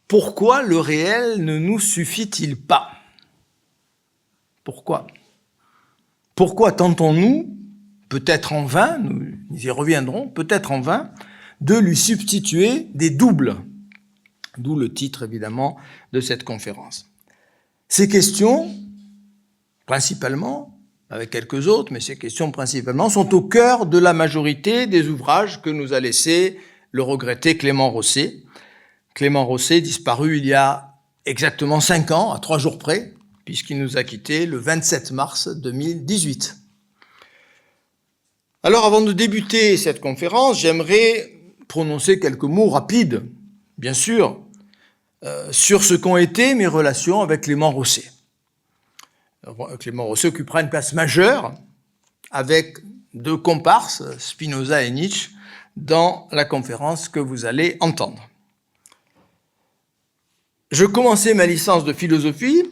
Pourquoi le réel ne nous suffit-il pas? Pourquoi? Pourquoi tentons-nous, peut-être en vain, nous y reviendrons, peut-être en vain, de lui substituer des doubles? D'où le titre, évidemment, de cette conférence. Ces questions, principalement, avec quelques autres, mais ces questions principalement, sont au cœur de la majorité des ouvrages que nous a laissés le regretté Clément Rosset. Clément Rosset, disparu il y a exactement 5 ans, à 3 jours près, puisqu'il nous a quittés le 27 mars 2018. Alors, avant de débuter cette conférence, j'aimerais prononcer quelques mots rapides, bien sûr, sur ce qu'ont été mes relations avec Clément Rosset. Clément Rosset occupera une place majeure avec 2 comparses, Spinoza et Nietzsche, dans la conférence que vous allez entendre. Je commençais ma licence de philosophie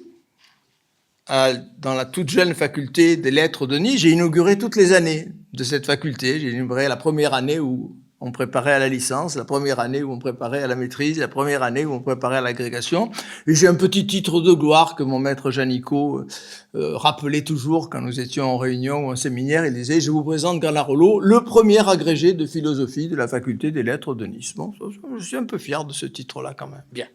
dans la toute jeune faculté des lettres de Nice. J'ai inauguré toutes les années de cette faculté. J'ai inauguré la première année où on préparait à la licence, la première année où on préparait à la maîtrise, la première année où on préparait à l'agrégation. Et j'ai un petit titre de gloire que mon maître Janicot rappelait toujours quand nous étions en réunion ou en séminaire. Il disait « Je vous présente Garnarolo, le premier agrégé de philosophie de la faculté des lettres de Nice ». Bon, je suis un peu fier de ce titre-là quand même. Bien.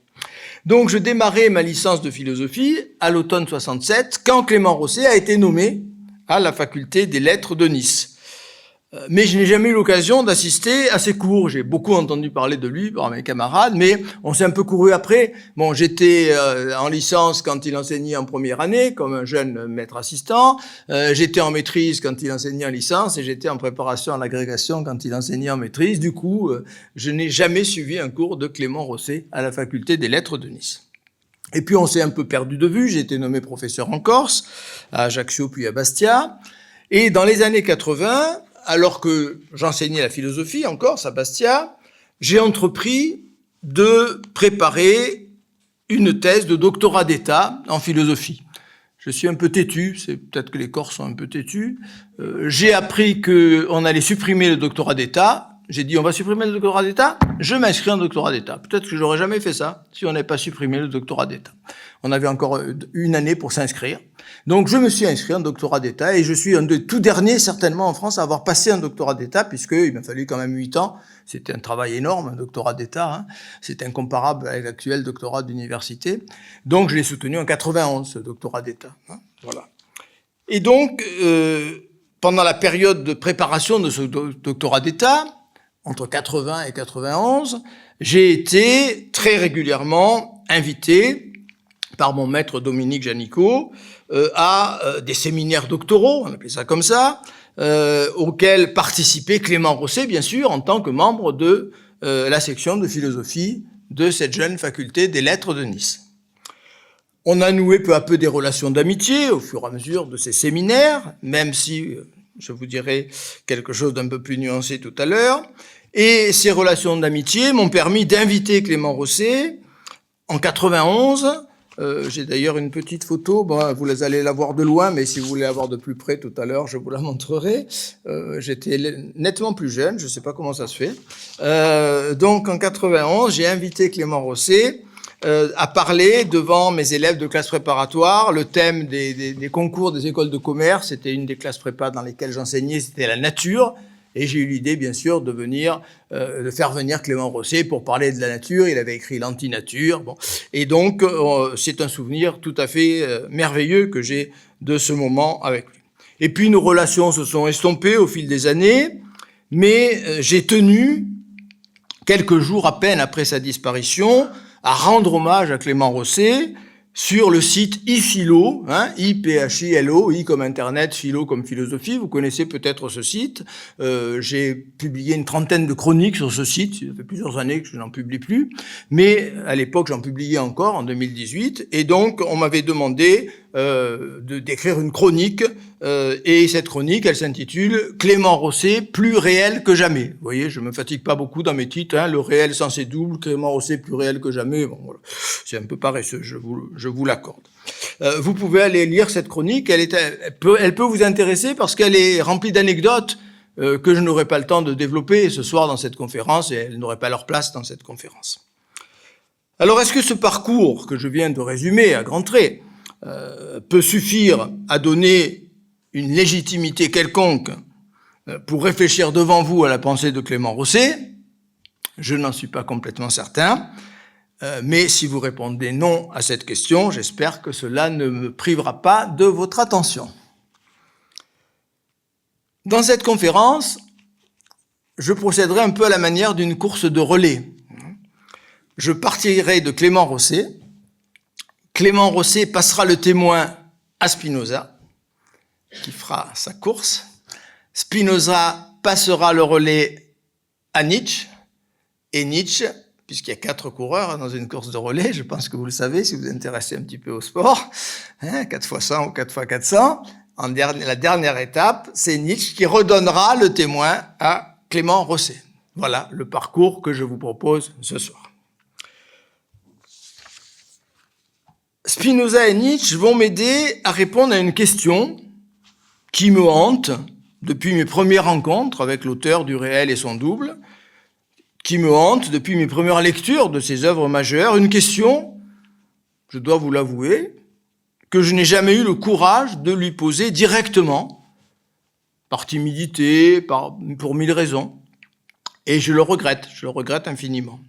Donc je démarrais ma licence de philosophie à l'automne 67, quand Clément Rosset a été nommé à la faculté des lettres de Nice. Mais je n'ai jamais eu l'occasion d'assister à ses cours. J'ai beaucoup entendu parler de lui par mes camarades, mais on s'est un peu couru après. Bon, j'étais en licence quand il enseignait en première année, comme un jeune maître assistant. J'étais en maîtrise quand il enseignait en licence, et j'étais en préparation à l'agrégation quand il enseignait en maîtrise. Du coup, je n'ai jamais suivi un cours de Clément Rosset à la faculté des lettres de Nice. Et puis on s'est un peu perdu de vue. J'ai été nommé professeur en Corse, à Ajaccio puis à Bastia. Et dans les années 80, alors que j'enseignais la philosophie en Corse, à Bastia, j'ai entrepris de préparer une thèse de doctorat d'État en philosophie. Je suis un peu têtu, c'est peut-être que les Corses sont un peu têtus. J'ai appris qu'on allait supprimer le doctorat d'État. J'ai dit, on va supprimer le doctorat d'État, je m'inscris en doctorat d'État. Peut-être que j'aurais jamais fait ça si on n'avait pas supprimé le doctorat d'État. On avait encore une année pour s'inscrire. Donc je me suis inscrit en doctorat d'État et je suis un des tout derniers certainement en France à avoir passé un doctorat d'État, puisqu'il m'a fallu quand même 8 ans. C'était un travail énorme, un doctorat d'État. Hein. C'est incomparable avec l'actuel doctorat d'université. Donc je l'ai soutenu en 91, ce doctorat d'État. Hein. Voilà. Et donc, pendant la période de préparation de ce doctorat d'État, entre 80 et 91, j'ai été très régulièrement invité par mon maître Dominique Janicot à des séminaires doctoraux, on appelait ça comme ça, auxquels participait Clément Rosset, bien sûr, en tant que membre de la section de philosophie de cette jeune faculté des lettres de Nice. On a noué peu à peu des relations d'amitié au fur et à mesure de ces séminaires, même si je vous dirai quelque chose d'un peu plus nuancé tout à l'heure. Et ces relations d'amitié m'ont permis d'inviter Clément Rosset en 91. J'ai d'ailleurs une petite photo, bon, vous allez la voir de loin, mais si vous voulez la voir de plus près tout à l'heure, je vous la montrerai. J'étais nettement plus jeune, je ne sais pas comment ça se fait. Donc en 91, j'ai invité Clément Rosset à parler devant mes élèves de classe préparatoire. Le thème des concours des écoles de commerce, c'était une des classes prépa dans lesquelles j'enseignais, c'était la nature. Et j'ai eu l'idée, bien sûr, de faire venir Clément Rosset pour parler de la nature. Il avait écrit l'Anti-nature. Bon. Et donc, c'est un souvenir tout à fait merveilleux que j'ai de ce moment avec lui. Et puis, nos relations se sont estompées au fil des années, mais j'ai tenu, quelques jours à peine après sa disparition, à rendre hommage à Clément Rosset sur le site iPhilo, hein, I-P-H-I-L-O, I comme Internet, philo comme philosophie. Vous connaissez peut-être ce site. J'ai publié une trentaine de chroniques sur ce site. Ça fait plusieurs années que je n'en publie plus. Mais à l'époque, j'en publiais encore, en 2018. Et donc, on m'avait demandé d'écrire une chronique. Et cette chronique, elle s'intitule « Clément Rosset, plus réel que jamais ». Vous voyez, je me fatigue pas beaucoup dans mes titres. Hein, le réel sans ses doubles, Clément Rosset, plus réel que jamais. Bon, voilà. C'est un peu paresseux, je vous l'accorde. Vous pouvez aller lire cette chronique. Elle peut vous intéresser parce qu'elle est remplie d'anecdotes que je n'aurai pas le temps de développer ce soir dans cette conférence, et elles n'auraient pas leur place dans cette conférence. Alors, est-ce que ce parcours que je viens de résumer à grands traits peut suffire à donner une légitimité quelconque pour réfléchir devant vous à la pensée de Clément Rosset? Je n'en suis pas complètement certain, mais si vous répondez non à cette question, j'espère que cela ne me privera pas de votre attention. Dans cette conférence, je procéderai un peu à la manière d'une course de relais. Je partirai de Clément Rosset. Clément Rosset passera le témoin à Spinoza, qui fera sa course. Spinoza passera le relais à Nietzsche. Et Nietzsche, puisqu'il y a 4 coureurs dans une course de relais, je pense que vous le savez si vous vous intéressez un petit peu au sport, 4x100 ou 4x400, la dernière étape, c'est Nietzsche qui redonnera le témoin à Clément Rosset. Voilà le parcours que je vous propose ce soir. Spinoza et Nietzsche vont m'aider à répondre à une question qui me hante depuis mes premières rencontres avec l'auteur du Réel et son double, qui me hante depuis mes premières lectures de ses œuvres majeures, une question, je dois vous l'avouer, que je n'ai jamais eu le courage de lui poser directement, par timidité, pour 1000 raisons, et je le regrette infiniment.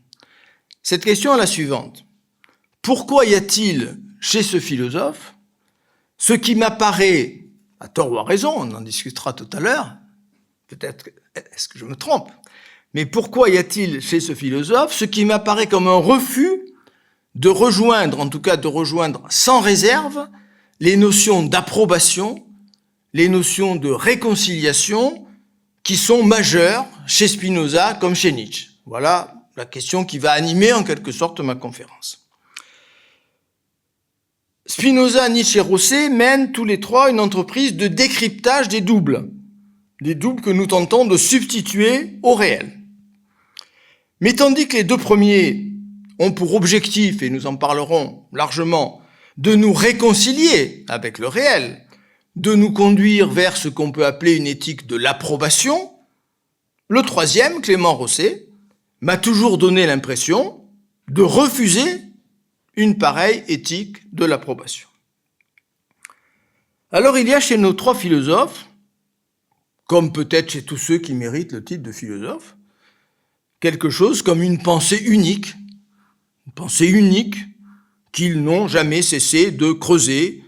Cette question est la suivante. Pourquoi y a-t-il chez ce philosophe ce qui m'apparaît, à tort ou à raison, on en discutera tout à l'heure, peut-être est-ce que je me trompe, mais pourquoi y a-t-il chez ce philosophe ce qui m'apparaît comme un refus de rejoindre, en tout cas de rejoindre sans réserve, les notions d'approbation, les notions de réconciliation qui sont majeures chez Spinoza comme chez Nietzsche? Voilà la question qui va animer en quelque sorte ma conférence. Spinoza, Nietzsche et Rosset mènent tous les trois une entreprise de décryptage des doubles que nous tentons de substituer au réel. Mais tandis que les deux premiers ont pour objectif, et nous en parlerons largement, de nous réconcilier avec le réel, de nous conduire vers ce qu'on peut appeler une éthique de l'approbation, le troisième, Clément Rosset, m'a toujours donné l'impression de refuser une pareille éthique de l'approbation. Alors il y a chez nos trois philosophes, comme peut-être chez tous ceux qui méritent le titre de philosophe, quelque chose comme une pensée unique qu'ils n'ont jamais cessé de creuser,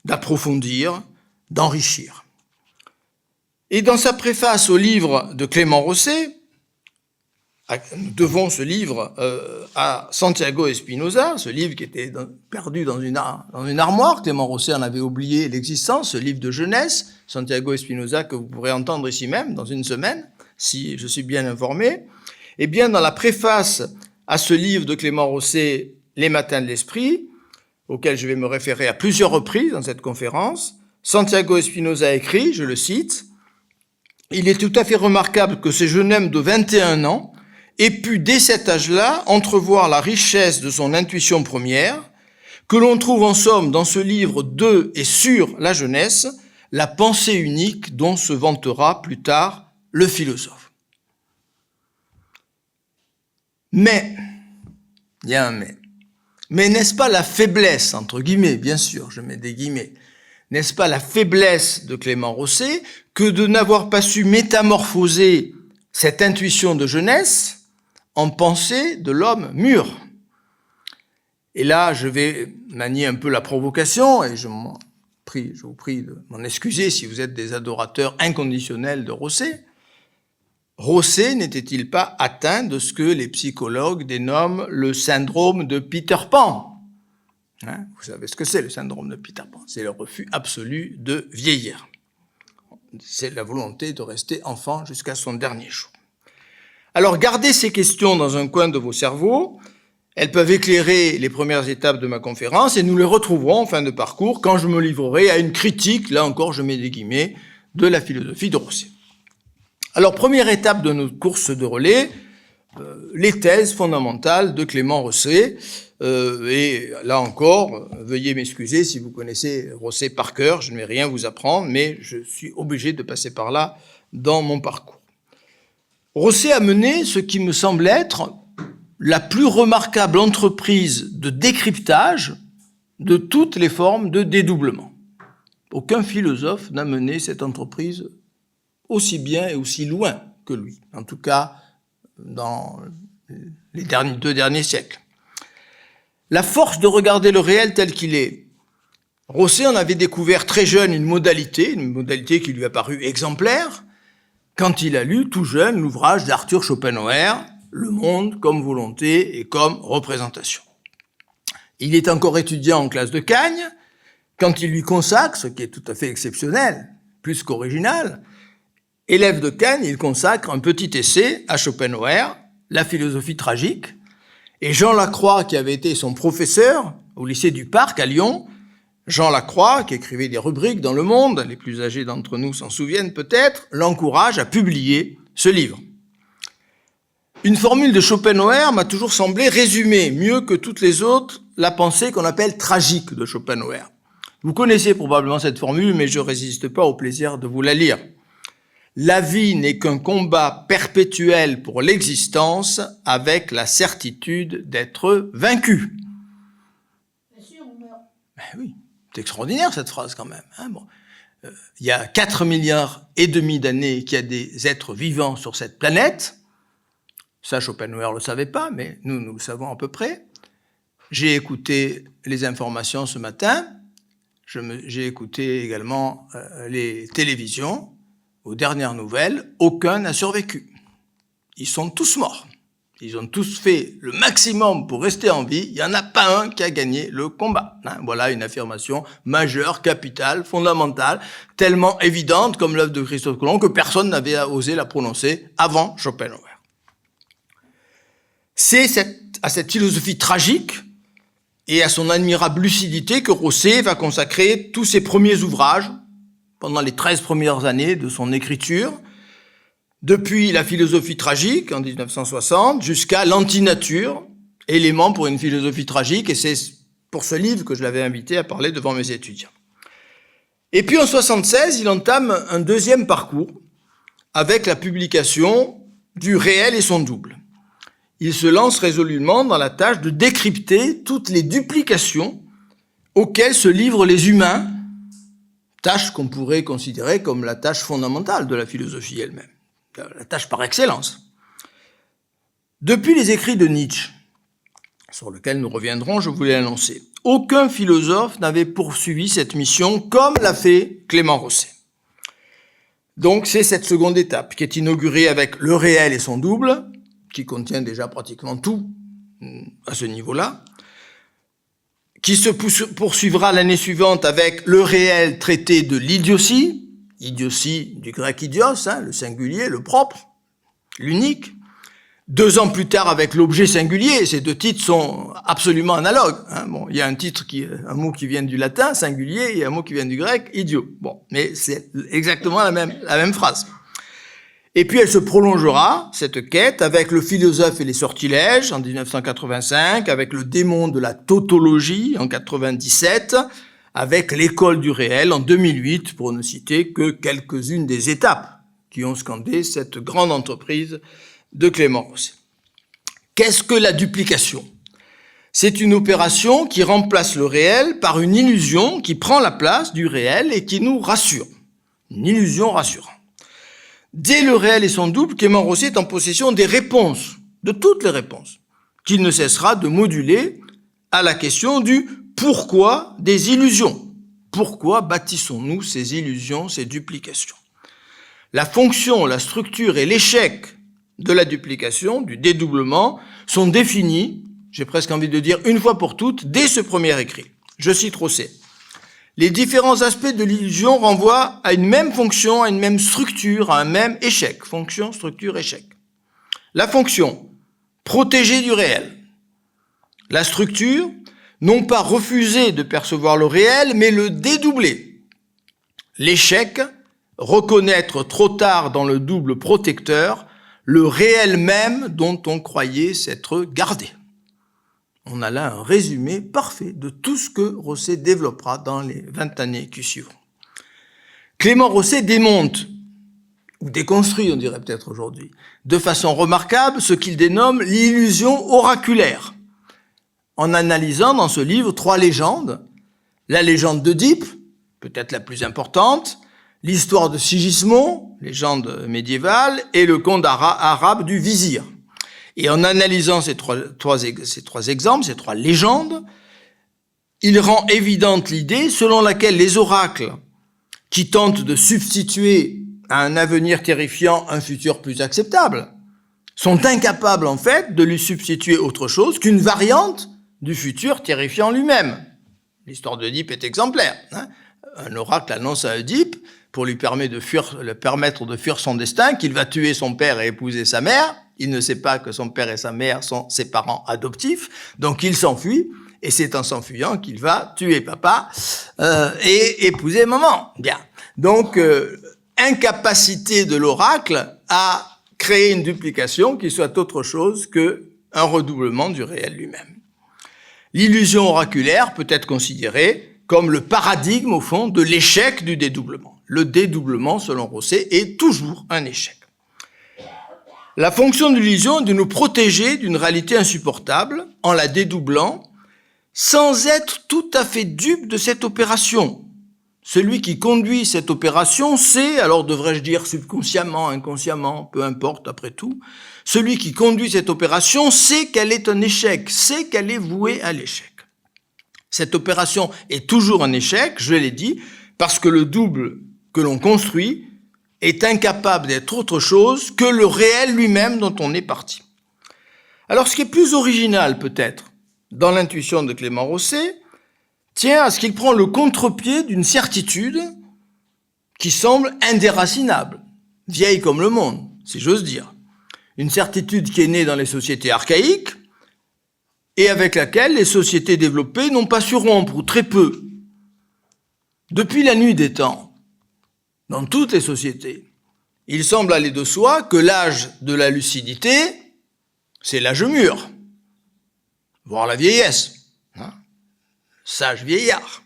d'approfondir, d'enrichir. Et dans sa préface au livre de Clément Rosset, nous devons ce livre à Santiago et Spinoza, ce livre qui était perdu dans une armoire. Clément Rosset en avait oublié l'existence, ce livre de jeunesse, Santiago et Spinoza, que vous pourrez entendre ici même dans une semaine, si je suis bien informé. Eh bien, dans la préface à ce livre de Clément Rosset, Les Matins de l'Esprit, auquel je vais me référer à plusieurs reprises dans cette conférence, Santiago et Spinoza écrit, je le cite, « Il est tout à fait remarquable que ce jeune homme de 21 ans ait pu, dès cet âge-là, entrevoir la richesse de son intuition première, que l'on trouve en somme dans ce livre de et sur la jeunesse, la pensée unique dont se vantera plus tard le philosophe. » Mais, il y a un mais n'est-ce pas la faiblesse, entre guillemets, bien sûr, je mets des guillemets, n'est-ce pas la faiblesse de Clément Rosset que de n'avoir pas su métamorphoser cette intuition de jeunesse en pensée de l'homme mûr? Et là, je vais manier un peu la provocation, et je vous prie de m'en excuser si vous êtes des adorateurs inconditionnels de Rosset. Rosset n'était-il pas atteint de ce que les psychologues dénomment le syndrome de Peter Pan? Vous savez ce que c'est le syndrome de Peter Pan? C'est le refus absolu de vieillir. C'est la volonté de rester enfant jusqu'à son dernier jour. Alors gardez ces questions dans un coin de vos cerveaux, elles peuvent éclairer les premières étapes de ma conférence et nous les retrouverons en fin de parcours quand je me livrerai à une critique, là encore je mets des guillemets, de la philosophie de Rosset. Alors, première étape de notre course de relais, les thèses fondamentales de Clément Rosset. Et là encore, veuillez m'excuser si vous connaissez Rosset par cœur, je ne vais rien vous apprendre, mais je suis obligé de passer par là dans mon parcours. Rosset a mené ce qui me semble être la plus remarquable entreprise de décryptage de toutes les formes de dédoublement. Aucun philosophe n'a mené cette entreprise aussi bien et aussi loin que lui, en tout cas dans les 2 derniers siècles. La force de regarder le réel tel qu'il est. Rosset en avait découvert très jeune une modalité qui lui a paru exemplaire, quand il a lu tout jeune l'ouvrage d'Arthur Schopenhauer, Le monde comme volonté et comme représentation. Il est encore étudiant en classe de Cagnes, quand il lui consacre, ce qui est tout à fait exceptionnel, plus qu'original, élève de Cagnes, il consacre un petit essai à Schopenhauer, La philosophie tragique, et Jean Lacroix, qui avait été son professeur au lycée du Parc à Lyon, Jean Lacroix, qui écrivait des rubriques dans Le Monde, les plus âgés d'entre nous s'en souviennent peut-être, l'encourage à publier ce livre. Une formule de Schopenhauer m'a toujours semblé résumer, mieux que toutes les autres, la pensée qu'on appelle tragique de Schopenhauer. Vous connaissez probablement cette formule, mais je ne résiste pas au plaisir de vous la lire. La vie n'est qu'un combat perpétuel pour l'existence avec la certitude d'être vaincu. Bien sûr, on meurt. Ben oui, c'est extraordinaire cette phrase quand même. Hein, bon. Il y a 4,5 milliards d'années qu'il y a des êtres vivants sur cette planète. Ça, Schopenhauer ne le savait pas, mais nous le savons à peu près. J'ai écouté les informations ce matin. J'ai écouté également les télévisions. Aux dernières nouvelles, aucun n'a survécu. Ils sont tous morts. Ils ont tous fait le maximum pour rester en vie. Il n'y en a pas un qui a gagné le combat. Voilà une affirmation majeure, capitale, fondamentale, tellement évidente comme l'œuvre de Christophe Colomb que personne n'avait osé la prononcer avant Schopenhauer. C'est à cette philosophie tragique et à son admirable lucidité que Rosset va consacrer tous ses premiers ouvrages pendant les 13 premières années de son écriture, depuis la philosophie tragique en 1960 jusqu'à l'antinature, élément pour une philosophie tragique, et c'est pour ce livre que je l'avais invité à parler devant mes étudiants. Et puis en 1976, il entame un deuxième parcours avec la publication du réel et son double. Il se lance résolument dans la tâche de décrypter toutes les duplications auxquelles se livrent les humains, tâche qu'on pourrait considérer comme la tâche fondamentale de la philosophie elle-même, la tâche par excellence. Depuis les écrits de Nietzsche, sur lesquels nous reviendrons, je voulais l'annoncer, aucun philosophe n'avait poursuivi cette mission comme l'a fait Clément Rosset. Donc c'est cette seconde étape qui est inaugurée avec le réel et son double, qui contient déjà pratiquement tout à ce niveau-là, qui se poursuivra l'année suivante avec le réel traité de l'idiotie, idiotie du grec idios, le singulier, le propre, l'unique. 2 ans plus tard avec l'objet singulier, ces deux titres sont absolument analogues. Bon, il y a un mot qui vient du latin, singulier, et un mot qui vient du grec, idiot. Bon, mais c'est exactement la même phrase. Et puis elle se prolongera, cette quête, avec le philosophe et les sortilèges en 1985, avec le démon de la tautologie en 1997, avec l'école du réel en 2008, pour ne citer que quelques-unes des étapes qui ont scandé cette grande entreprise de Clément Rosset. Qu'est-ce que la duplication ? C'est une opération qui remplace le réel par une illusion qui prend la place du réel et qui nous rassure. Une illusion rassurante. Dès le réel et son double, Clément Rosset est en possession des réponses, de toutes les réponses, qu'il ne cessera de moduler à la question du pourquoi des illusions. Pourquoi bâtissons-nous ces illusions, ces duplications ? La fonction, la structure et l'échec de la duplication, du dédoublement, sont définis, j'ai presque envie de dire une fois pour toutes, dès ce premier écrit. Je cite Rosset. Les différents aspects de l'illusion renvoient à une même fonction, à une même structure, à un même échec. Fonction, structure, échec. La fonction, protéger du réel. La structure, non pas refuser de percevoir le réel, mais le dédoubler. L'échec, reconnaître trop tard dans le double protecteur le réel même dont on croyait s'être gardé. On a là un résumé parfait de tout ce que Rosset développera dans les 20 années qui suivront. Clément Rosset démonte, ou déconstruit, on dirait peut-être aujourd'hui, de façon remarquable ce qu'il dénomme l'illusion oraculaire, en analysant dans ce livre 3 légendes. La légende d'Œdipe, peut-être la plus importante, l'histoire de Sigismond, légende médiévale, et le conte arabe du vizir. Et en analysant ces trois exemples, ces 3 légendes, il rend évidente l'idée selon laquelle les oracles, qui tentent de substituer à un avenir terrifiant un futur plus acceptable, sont incapables en fait de lui substituer autre chose qu'une variante du futur terrifiant lui-même. L'histoire d'Œdipe est exemplaire. Un oracle annonce à Œdipe, pour lui permettre de fuir son destin, qu'il va tuer son père et épouser sa mère. Il ne sait pas que son père et sa mère sont ses parents adoptifs, donc il s'enfuit, et c'est en s'enfuyant qu'il va tuer papa et épouser maman. Bien. Donc, incapacité de l'oracle à créer une duplication qui soit autre chose qu'un redoublement du réel lui-même. L'illusion oraculaire peut être considérée comme le paradigme, au fond, de l'échec du dédoublement. Le dédoublement, selon Rosset, est toujours un échec. La fonction de l'illusion est de nous protéger d'une réalité insupportable en la dédoublant, sans être tout à fait dupe de cette opération. Celui qui conduit cette opération sait, alors devrais-je dire subconsciemment, inconsciemment, peu importe après tout, celui qui conduit cette opération sait qu'elle est un échec, sait qu'elle est vouée à l'échec. Cette opération est toujours un échec, je l'ai dit, parce que le double que l'on construit est incapable d'être autre chose que le réel lui-même dont on est parti. Alors ce qui est plus original peut-être dans l'intuition de Clément Rosset tient à ce qu'il prend le contre-pied d'une certitude qui semble indéracinable, vieille comme le monde, si j'ose dire. Une certitude qui est née dans les sociétés archaïques et avec laquelle les sociétés développées n'ont pas su rompre, ou très peu. Depuis la nuit des temps, dans toutes les sociétés, il semble aller de soi que l'âge de la lucidité, c'est l'âge mûr, voire la vieillesse, sage vieillard,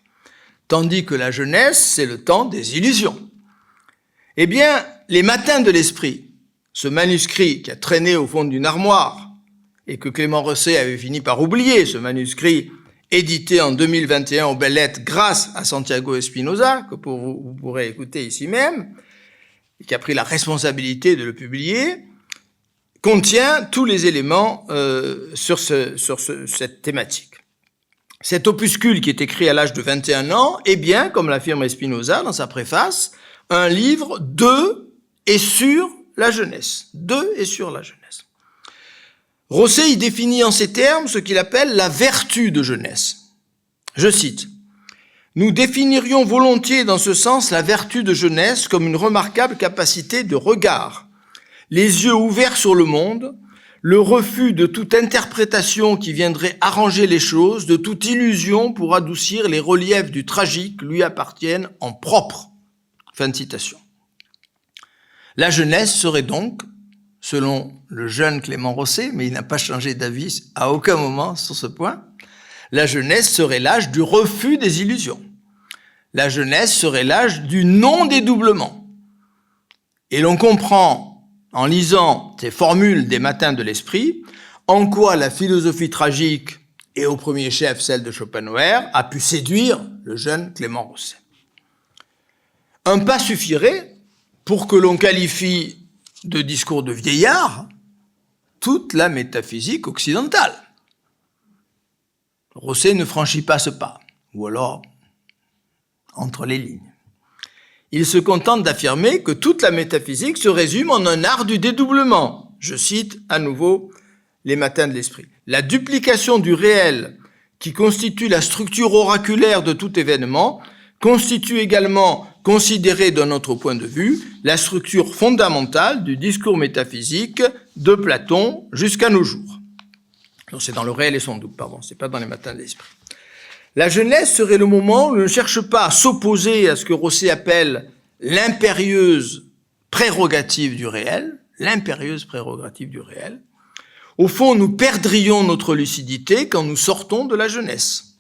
tandis que la jeunesse, c'est le temps des illusions. Eh bien, les matins de l'esprit, ce manuscrit qui a traîné au fond d'une armoire et que Clément Rosset avait fini par oublier, ce manuscrit édité en 2021 aux Belles Lettres grâce à Santiago Espinosa, que vous pourrez écouter ici même, et qui a pris la responsabilité de le publier, contient tous les éléments sur cette thématique. Cet opuscule qui est écrit à l'âge de 21 ans est bien, comme l'affirme Espinosa dans sa préface, un livre de et sur la jeunesse. De et sur la jeunesse. Rosset y définit en ces termes ce qu'il appelle la vertu de jeunesse. Je cite, « Nous définirions volontiers dans ce sens la vertu de jeunesse comme une remarquable capacité de regard, les yeux ouverts sur le monde, le refus de toute interprétation qui viendrait arranger les choses, de toute illusion pour adoucir les reliefs du tragique lui appartiennent en propre. » Fin de citation. La jeunesse serait donc, selon le jeune Clément Rosset, mais il n'a pas changé d'avis à aucun moment sur ce point, la jeunesse serait l'âge du refus des illusions. La jeunesse serait l'âge du non-dédoublement. Et l'on comprend, en lisant ces formules des matins de l'esprit, en quoi la philosophie tragique, et au premier chef celle de Schopenhauer, a pu séduire le jeune Clément Rosset. Un pas suffirait pour que l'on qualifie de discours de vieillard toute la métaphysique occidentale. Rosset ne franchit pas ce pas, ou alors entre les lignes. Il se contente d'affirmer que toute la métaphysique se résume en un art du dédoublement. Je cite à nouveau les matins de l'esprit. La duplication du réel, qui constitue la structure oraculaire de tout événement, constitue également, considérée d'un autre point de vue, la structure fondamentale du discours métaphysique de Platon jusqu'à nos jours. Non, c'est dans le réel et son double, pardon, c'est pas dans les matins de l'esprit. La jeunesse serait le moment où on ne cherche pas à s'opposer à ce que Rosset appelle l'impérieuse prérogative du réel, l'impérieuse prérogative du réel. Au fond, nous perdrions notre lucidité quand nous sortons de la jeunesse.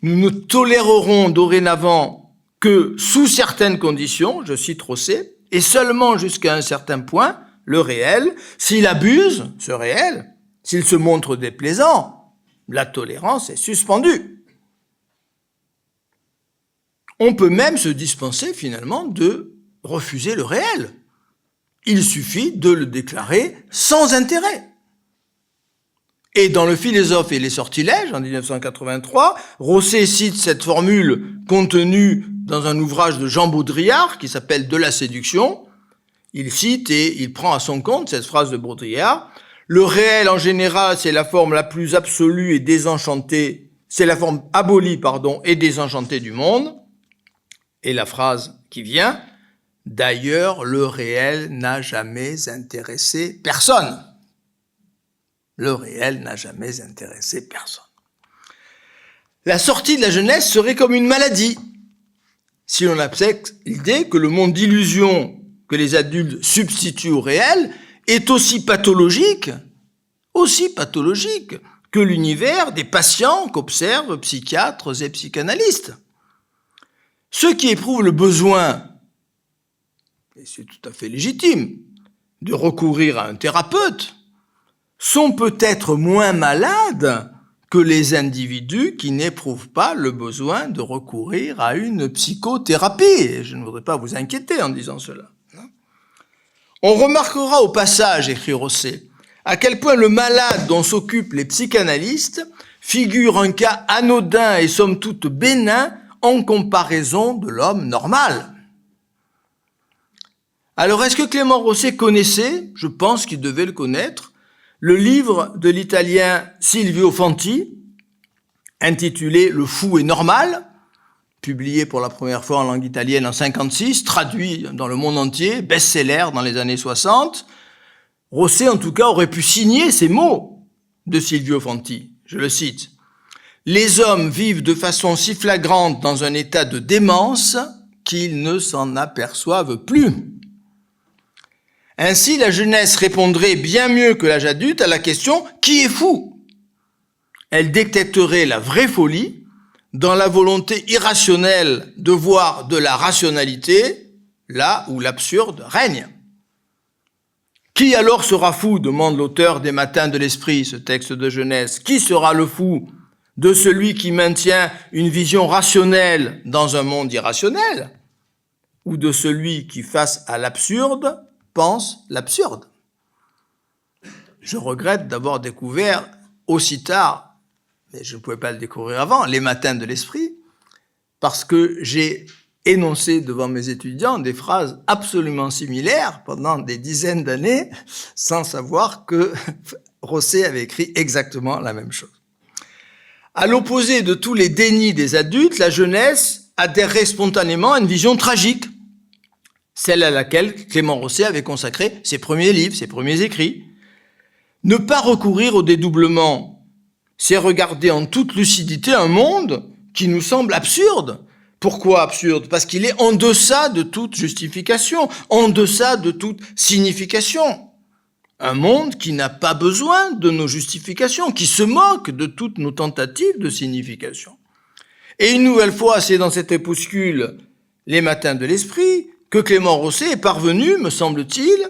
Nous ne tolérerons dorénavant que sous certaines conditions, je cite Rosset, et seulement jusqu'à un certain point, le réel. S'il abuse, ce réel, s'il se montre déplaisant, la tolérance est suspendue. On peut même se dispenser finalement de refuser le réel. Il suffit de le déclarer sans intérêt. Et dans Le philosophe et les sortilèges, en 1983, Rosset cite cette formule contenue dans un ouvrage de Jean Baudrillard qui s'appelle « De la séduction ». Il cite et il prend à son compte cette phrase de Baudrillard. « Le réel, en général, c'est la forme la plus absolue et désenchantée, c'est la forme abolie, et désenchantée du monde. » Et la phrase qui vient, « D'ailleurs, le réel n'a jamais intéressé personne. » Le réel n'a jamais intéressé personne. La sortie de la jeunesse serait comme une maladie, si l'on accepte l'idée que le monde d'illusion que les adultes substituent au réel est aussi pathologique que l'univers des patients qu'observent psychiatres et psychanalystes. Ceux qui éprouvent le besoin, et c'est tout à fait légitime, de recourir à un thérapeute, sont peut-être moins malades que les individus qui n'éprouvent pas le besoin de recourir à une psychothérapie. Et je ne voudrais pas vous inquiéter en disant cela. On remarquera au passage, écrit Rosset, à quel point le malade dont s'occupent les psychanalystes figure un cas anodin et somme toute bénin en comparaison de l'homme normal. Alors, est-ce que Clément Rosset connaissait, je pense qu'il devait le connaître, le livre de l'italien Silvio Fanti, intitulé « Le fou est normal », publié pour la première fois en langue italienne en 1956, traduit dans le monde entier, best-seller dans les années 60. Rosset, en tout cas, aurait pu signer ces mots de Silvio Fanti. Je le cite. « Les hommes vivent de façon si flagrante dans un état de démence qu'ils ne s'en aperçoivent plus. » Ainsi, la jeunesse répondrait bien mieux que l'âge adulte à la question « Qui est fou ?» Elle détecterait la vraie folie dans la volonté irrationnelle de voir de la rationalité là où l'absurde règne. Qui alors sera fou, demande l'auteur des Matins de l'Esprit, ce texte de jeunesse. Qui sera le fou de celui qui maintient une vision rationnelle dans un monde irrationnel, ou de celui qui, face à l'absurde, pense l'absurde? Je regrette d'avoir découvert aussi tard, mais je ne pouvais pas le découvrir avant, les Matins de l'Esprit, parce que j'ai énoncé devant mes étudiants des phrases absolument similaires pendant des dizaines d'années, sans savoir que Rosset avait écrit exactement la même chose. À l'opposé de tous les dénis des adultes, la jeunesse adhérait spontanément à une vision tragique, celle à laquelle Clément Rosset avait consacré ses premiers livres, ses premiers écrits. Ne pas recourir au dédoublement, c'est regarder en toute lucidité un monde qui nous semble absurde. Pourquoi absurde? Parce qu'il est en deçà de toute justification, en deçà de toute signification. Un monde qui n'a pas besoin de nos justifications, qui se moque de toutes nos tentatives de signification. Et une nouvelle fois, c'est dans cet opuscule Les Matins de l'Esprit que Clément Rosset est parvenu, me semble-t-il,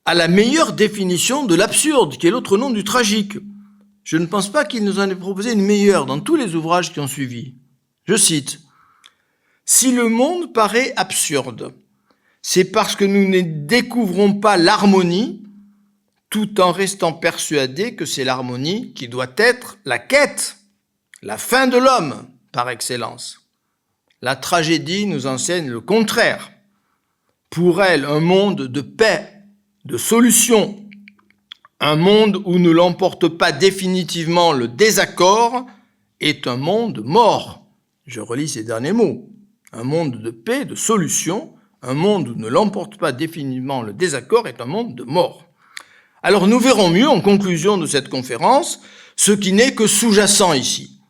à la meilleure définition de l'absurde, qui est l'autre nom du tragique. Je ne pense pas qu'il nous en ait proposé une meilleure dans tous les ouvrages qui ont suivi. Je cite, « Si le monde paraît absurde, c'est parce que nous ne découvrons pas l'harmonie, tout en restant persuadés que c'est l'harmonie qui doit être la quête, la fin de l'homme par excellence. La tragédie nous enseigne le contraire. Pour elle, un monde de paix, de solution, un monde où ne l'emporte pas définitivement le désaccord, est un monde mort. » Je relis ces derniers mots. Un monde de paix, de solution, un monde où ne l'emporte pas définitivement le désaccord est un monde de mort. Alors nous verrons mieux, en conclusion de cette conférence, ce qui n'est que sous-jacent ici,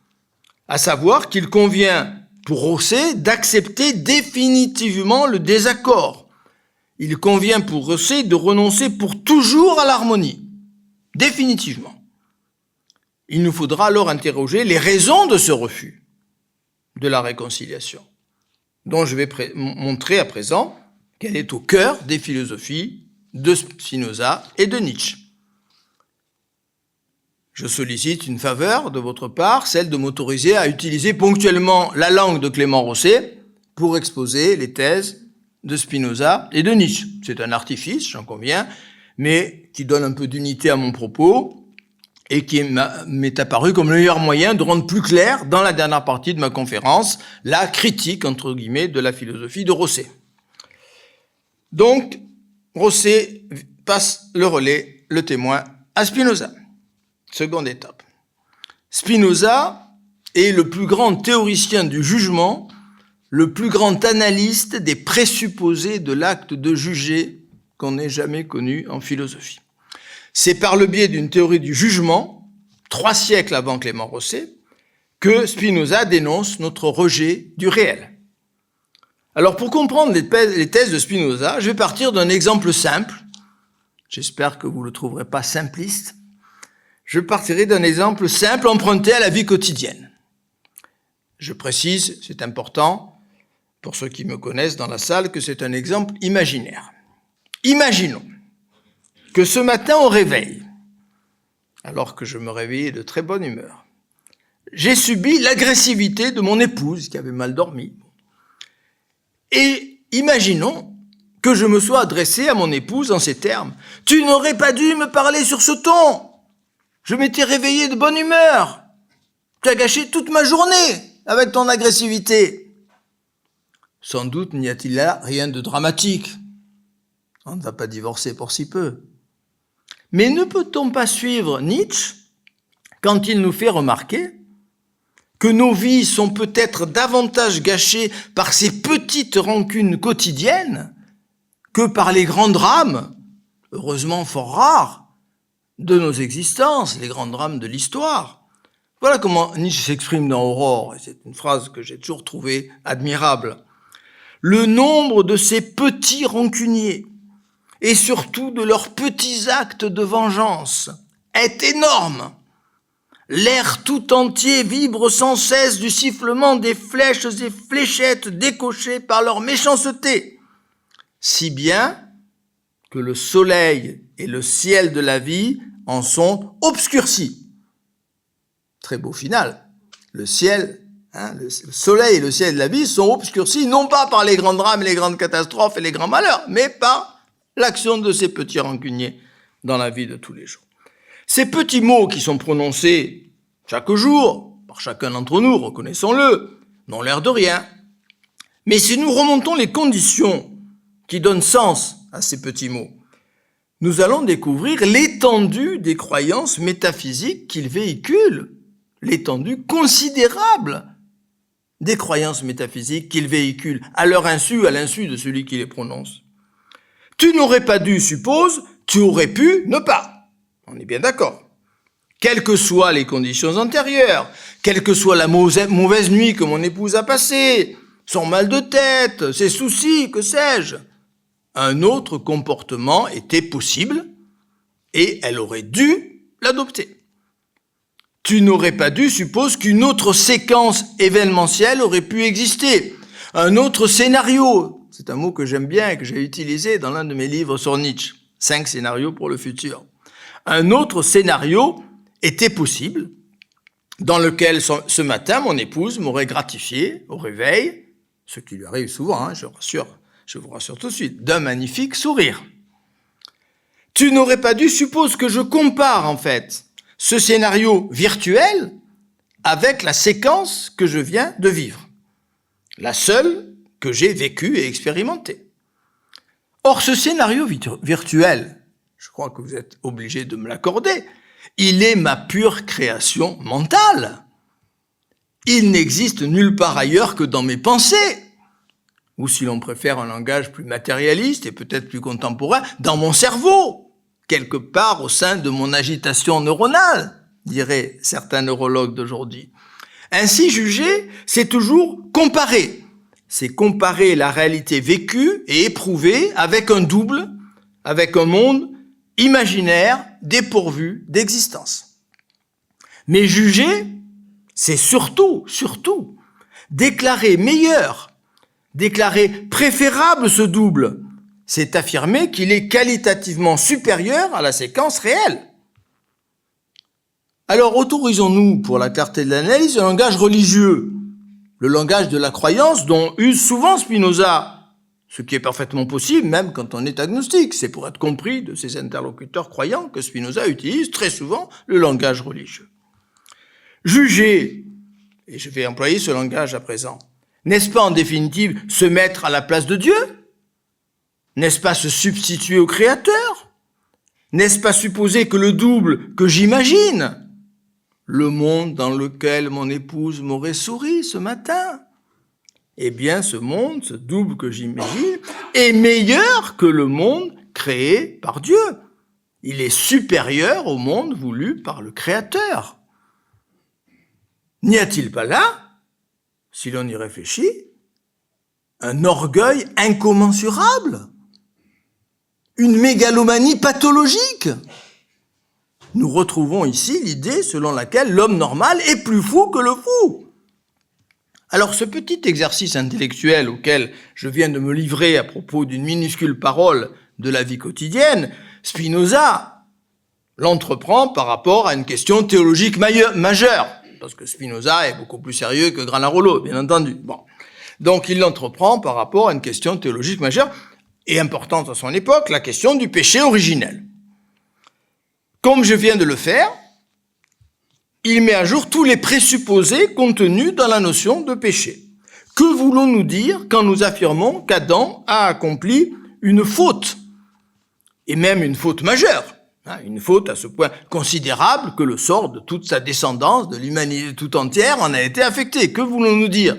à savoir qu'il convient pour Rosset d'accepter définitivement le désaccord. Il convient pour Rosset de renoncer pour toujours à l'harmonie, définitivement. Il nous faudra alors interroger les raisons de ce refus de la réconciliation, dont je vais montrer à présent qu'elle est au cœur des philosophies de Spinoza et de Nietzsche. Je sollicite une faveur de votre part, celle de m'autoriser à utiliser ponctuellement la langue de Clément Rosset pour exposer les thèses de Spinoza et de Nietzsche. C'est un artifice, j'en conviens, mais qui donne un peu d'unité à mon propos et qui m'est apparu comme le meilleur moyen de rendre plus clair, dans la dernière partie de ma conférence, la critique, entre guillemets, de la philosophie de Rosset. Donc, Rosset passe le relais, le témoin, à Spinoza. Seconde étape. Spinoza est le plus grand théoricien du jugement, le plus grand analyste des présupposés de l'acte de juger qu'on ait jamais connu en philosophie. C'est par le biais d'une théorie du jugement, 3 siècles avant Clément Rosset, que Spinoza dénonce notre rejet du réel. Alors pour comprendre les thèses de Spinoza, je vais partir d'un exemple simple. J'espère que vous ne le trouverez pas simpliste. Je partirai d'un exemple simple emprunté à la vie quotidienne. Je précise, c'est important, pour ceux qui me connaissent dans la salle, que c'est un exemple imaginaire. Imaginons que ce matin au réveil, alors que je me réveillais de très bonne humeur, j'ai subi l'agressivité de mon épouse qui avait mal dormi. Et imaginons que je me sois adressé à mon épouse en ces termes. « Tu n'aurais pas dû me parler sur ce ton. Je m'étais réveillé de bonne humeur. Tu as gâché toute ma journée avec ton agressivité. » Sans doute n'y a-t-il là rien de dramatique. On ne va pas divorcer pour si peu. Mais ne peut-on pas suivre Nietzsche quand il nous fait remarquer que nos vies sont peut-être davantage gâchées par ces petites rancunes quotidiennes que par les grands drames, heureusement fort rares, de nos existences, les grands drames de l'histoire. Voilà comment Nietzsche s'exprime dans Aurore, et c'est une phrase que j'ai toujours trouvée admirable. Le nombre de ces petits rancuniers, et surtout de leurs petits actes de vengeance, est énorme. L'air tout entier vibre sans cesse du sifflement des flèches et fléchettes décochées par leur méchanceté, si bien que le soleil et le ciel de la vie en sont obscurcis. Très beau final. Le ciel, le soleil et le ciel de la vie sont obscurcis, non pas par les grands drames, les grandes catastrophes et les grands malheurs, mais par l'action de ces petits rancuniers dans la vie de tous les jours. Ces petits mots qui sont prononcés chaque jour, par chacun d'entre nous, reconnaissons-le, n'ont l'air de rien. Mais si nous remontons les conditions qui donnent sens à ces petits mots, nous allons découvrir l'étendue des croyances métaphysiques qu'ils véhiculent, l'étendue considérable des croyances métaphysiques qu'ils véhiculent, à leur insu, à l'insu de celui qui les prononce. Tu n'aurais pas dû, suppose, tu aurais pu ne pas. On est bien d'accord. Quelles que soient les conditions antérieures, quelle que soit la mauvaise nuit que mon épouse a passée, son mal de tête, ses soucis, que sais-je, un autre comportement était possible et elle aurait dû l'adopter. Tu n'aurais pas dû, suppose qu'une autre séquence événementielle aurait pu exister, un autre scénario. C'est un mot que j'aime bien et que j'ai utilisé dans l'un de mes livres sur Nietzsche. 5 scénarios pour le futur. Un autre scénario était possible, dans lequel ce matin, mon épouse m'aurait gratifié au réveil, ce qui lui arrive souvent, je vous rassure tout de suite, d'un magnifique sourire. Tu n'aurais pas dû, suppose que je compare en fait ce scénario virtuel avec la séquence que je viens de vivre, la seule que j'ai vécue et expérimentée. Or, ce scénario virtuel, je crois que vous êtes obligé de me l'accorder, il est ma pure création mentale. Il n'existe nulle part ailleurs que dans mes pensées, ou si l'on préfère un langage plus matérialiste et peut-être plus contemporain, dans mon cerveau, quelque part au sein de mon agitation neuronale, diraient certains neurologues d'aujourd'hui. Ainsi jugé, c'est toujours comparer. C'est comparer la réalité vécue et éprouvée avec un double, avec un monde imaginaire dépourvu d'existence. Mais juger, c'est surtout déclarer meilleur, déclarer préférable ce double c'est affirmer qu'il est qualitativement supérieur à la séquence réelle. Alors autorisons-nous, pour la clarté de l'analyse, un langage religieux, le langage de la croyance dont use souvent Spinoza, ce qui est parfaitement possible même quand on est agnostique. C'est pour être compris de ses interlocuteurs croyants que Spinoza utilise très souvent le langage religieux. Juger, et je vais employer ce langage à présent, n'est-ce pas en définitive se mettre à la place de Dieu? N'est-ce pas se substituer au Créateur? N'est-ce pas supposer que le double que j'imagine, le monde dans lequel mon épouse m'aurait souri ce matin, eh bien ce monde, ce double que j'imagine, est meilleur que le monde créé par Dieu. Il est supérieur au monde voulu par le Créateur. N'y a-t-il pas là, si l'on y réfléchit, un orgueil incommensurable? Une mégalomanie pathologique? Nous retrouvons ici l'idée selon laquelle l'homme normal est plus fou que le fou. Alors ce petit exercice intellectuel auquel je viens de me livrer à propos d'une minuscule parole de la vie quotidienne, Spinoza l'entreprend par rapport à une question théologique majeure, parce que Spinoza est beaucoup plus sérieux que Granarolo, bien entendu. Bon. Donc il l'entreprend par rapport à une question théologique majeure et importante à son époque, la question du péché originel. Comme je viens de le faire, il met à jour tous les présupposés contenus dans la notion de péché. Que voulons-nous dire quand nous affirmons qu'Adam a accompli une faute, et même une faute majeure, une faute à ce point considérable que le sort de toute sa descendance, de l'humanité tout entière, en a été affecté? Que voulons-nous dire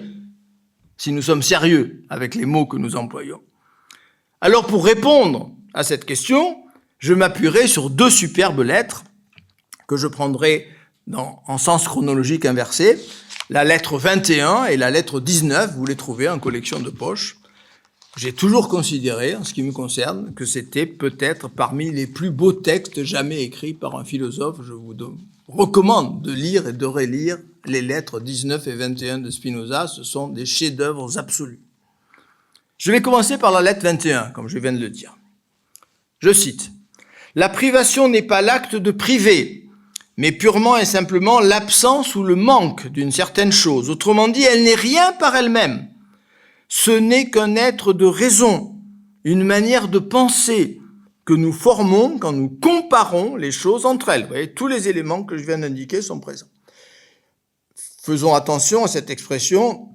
si nous sommes sérieux avec les mots que nous employons? Alors pour répondre à cette question, je m'appuierai sur deux superbes lettres que je prendrai en sens chronologique inversé, la lettre 21 et la lettre 19, vous les trouvez en collection de poche. J'ai toujours considéré, en ce qui me concerne, que c'était peut-être parmi les plus beaux textes jamais écrits par un philosophe. Je vous recommande de lire et de relire les lettres 19 et 21 de Spinoza. Ce sont des chefs-d'œuvre absolus. Je vais commencer par la lettre 21, comme je viens de le dire. Je cite. « La privation n'est pas l'acte de priver, mais purement et simplement l'absence ou le manque d'une certaine chose. Autrement dit, elle n'est rien par elle-même. Ce n'est qu'un être de raison, une manière de penser que nous formons quand nous comparons les choses entre elles. » Vous voyez, tous les éléments que je viens d'indiquer sont présents. Faisons attention à cette expression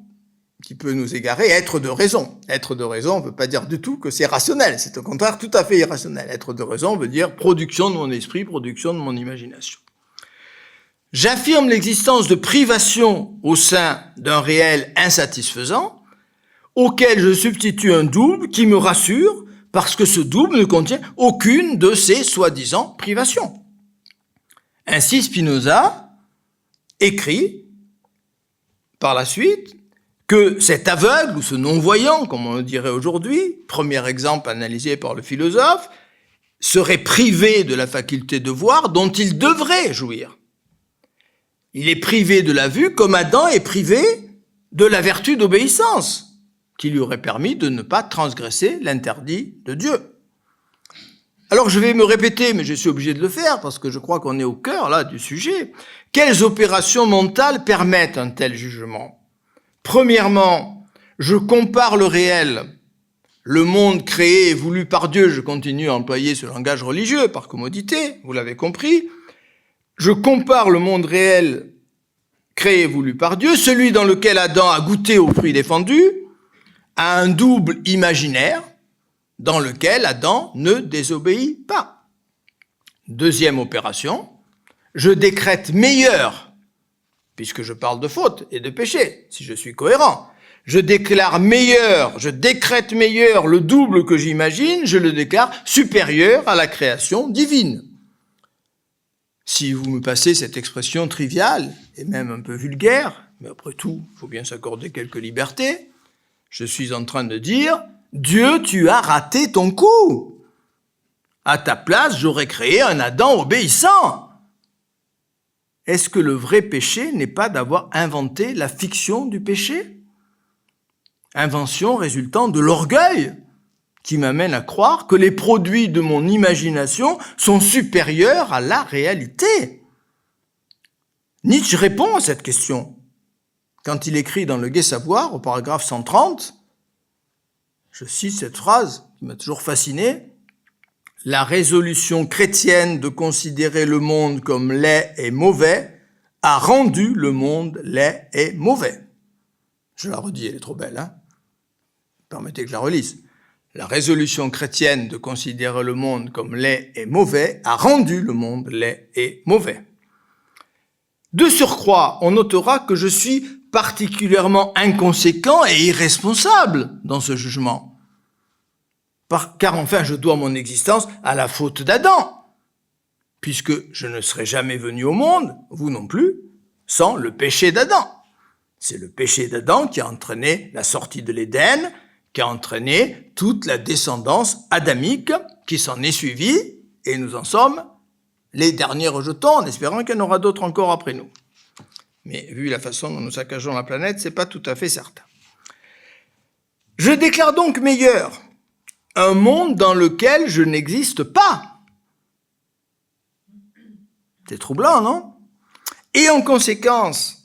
qui peut nous égarer, être de raison. Être de raison ne veut pas dire du tout que c'est rationnel, c'est au contraire tout à fait irrationnel. Être de raison veut dire production de mon esprit, production de mon imagination. J'affirme l'existence de privation au sein d'un réel insatisfaisant, auquel je substitue un double qui me rassure, parce que ce double ne contient aucune de ces soi-disant privations. Ainsi Spinoza écrit par la suite que cet aveugle ou ce non-voyant, comme on le dirait aujourd'hui, premier exemple analysé par le philosophe, serait privé de la faculté de voir dont il devrait jouir. Il est privé de la vue comme Adam est privé de la vertu d'obéissance, qui lui aurait permis de ne pas transgresser l'interdit de Dieu. Alors je vais me répéter, mais je suis obligé de le faire parce que je crois qu'on est au cœur là du sujet. Quelles opérations mentales permettent un tel jugement ? Premièrement, je compare le réel, le monde créé et voulu par Dieu, je continue à employer ce langage religieux par commodité, vous l'avez compris. Je compare le monde réel créé et voulu par Dieu, celui dans lequel Adam a goûté au fruit défendu, à un double imaginaire dans lequel Adam ne désobéit pas. Deuxième opération, je décrète meilleur, puisque je parle de faute et de péché, si je suis cohérent. Je décrète meilleur le double que j'imagine, je le déclare supérieur à la création divine. Si vous me passez cette expression triviale, et même un peu vulgaire, mais après tout, il faut bien s'accorder quelques libertés, je suis en train de dire, Dieu, tu as raté ton coup. À ta place, j'aurais créé un Adam obéissant. Est-ce que le vrai péché n'est pas d'avoir inventé la fiction du péché ? Invention résultant de l'orgueil qui m'amène à croire que les produits de mon imagination sont supérieurs à la réalité. Nietzsche répond à cette question quand il écrit dans Le Gai Savoir, au paragraphe 130, je cite cette phrase qui m'a toujours fasciné, « La résolution chrétienne de considérer le monde comme laid et mauvais a rendu le monde laid et mauvais. » Je la redis, elle est trop belle, hein? Permettez que je la relise. La résolution chrétienne de considérer le monde comme laid et mauvais a rendu le monde laid et mauvais. De surcroît, on notera que je suis particulièrement inconséquent et irresponsable dans ce jugement. Car enfin, je dois mon existence à la faute d'Adam, puisque je ne serais jamais venu au monde, vous non plus, sans le péché d'Adam. C'est le péché d'Adam qui a entraîné la sortie de l'Éden, qui a entraîné toute la descendance adamique qui s'en est suivie, et nous en sommes les derniers rejetons, en espérant qu'il y en aura d'autres encore après nous. Mais vu la façon dont nous saccageons la planète, c'est pas tout à fait certain. Je déclare donc meilleur un monde dans lequel je n'existe pas. C'est troublant, non? Et en conséquence,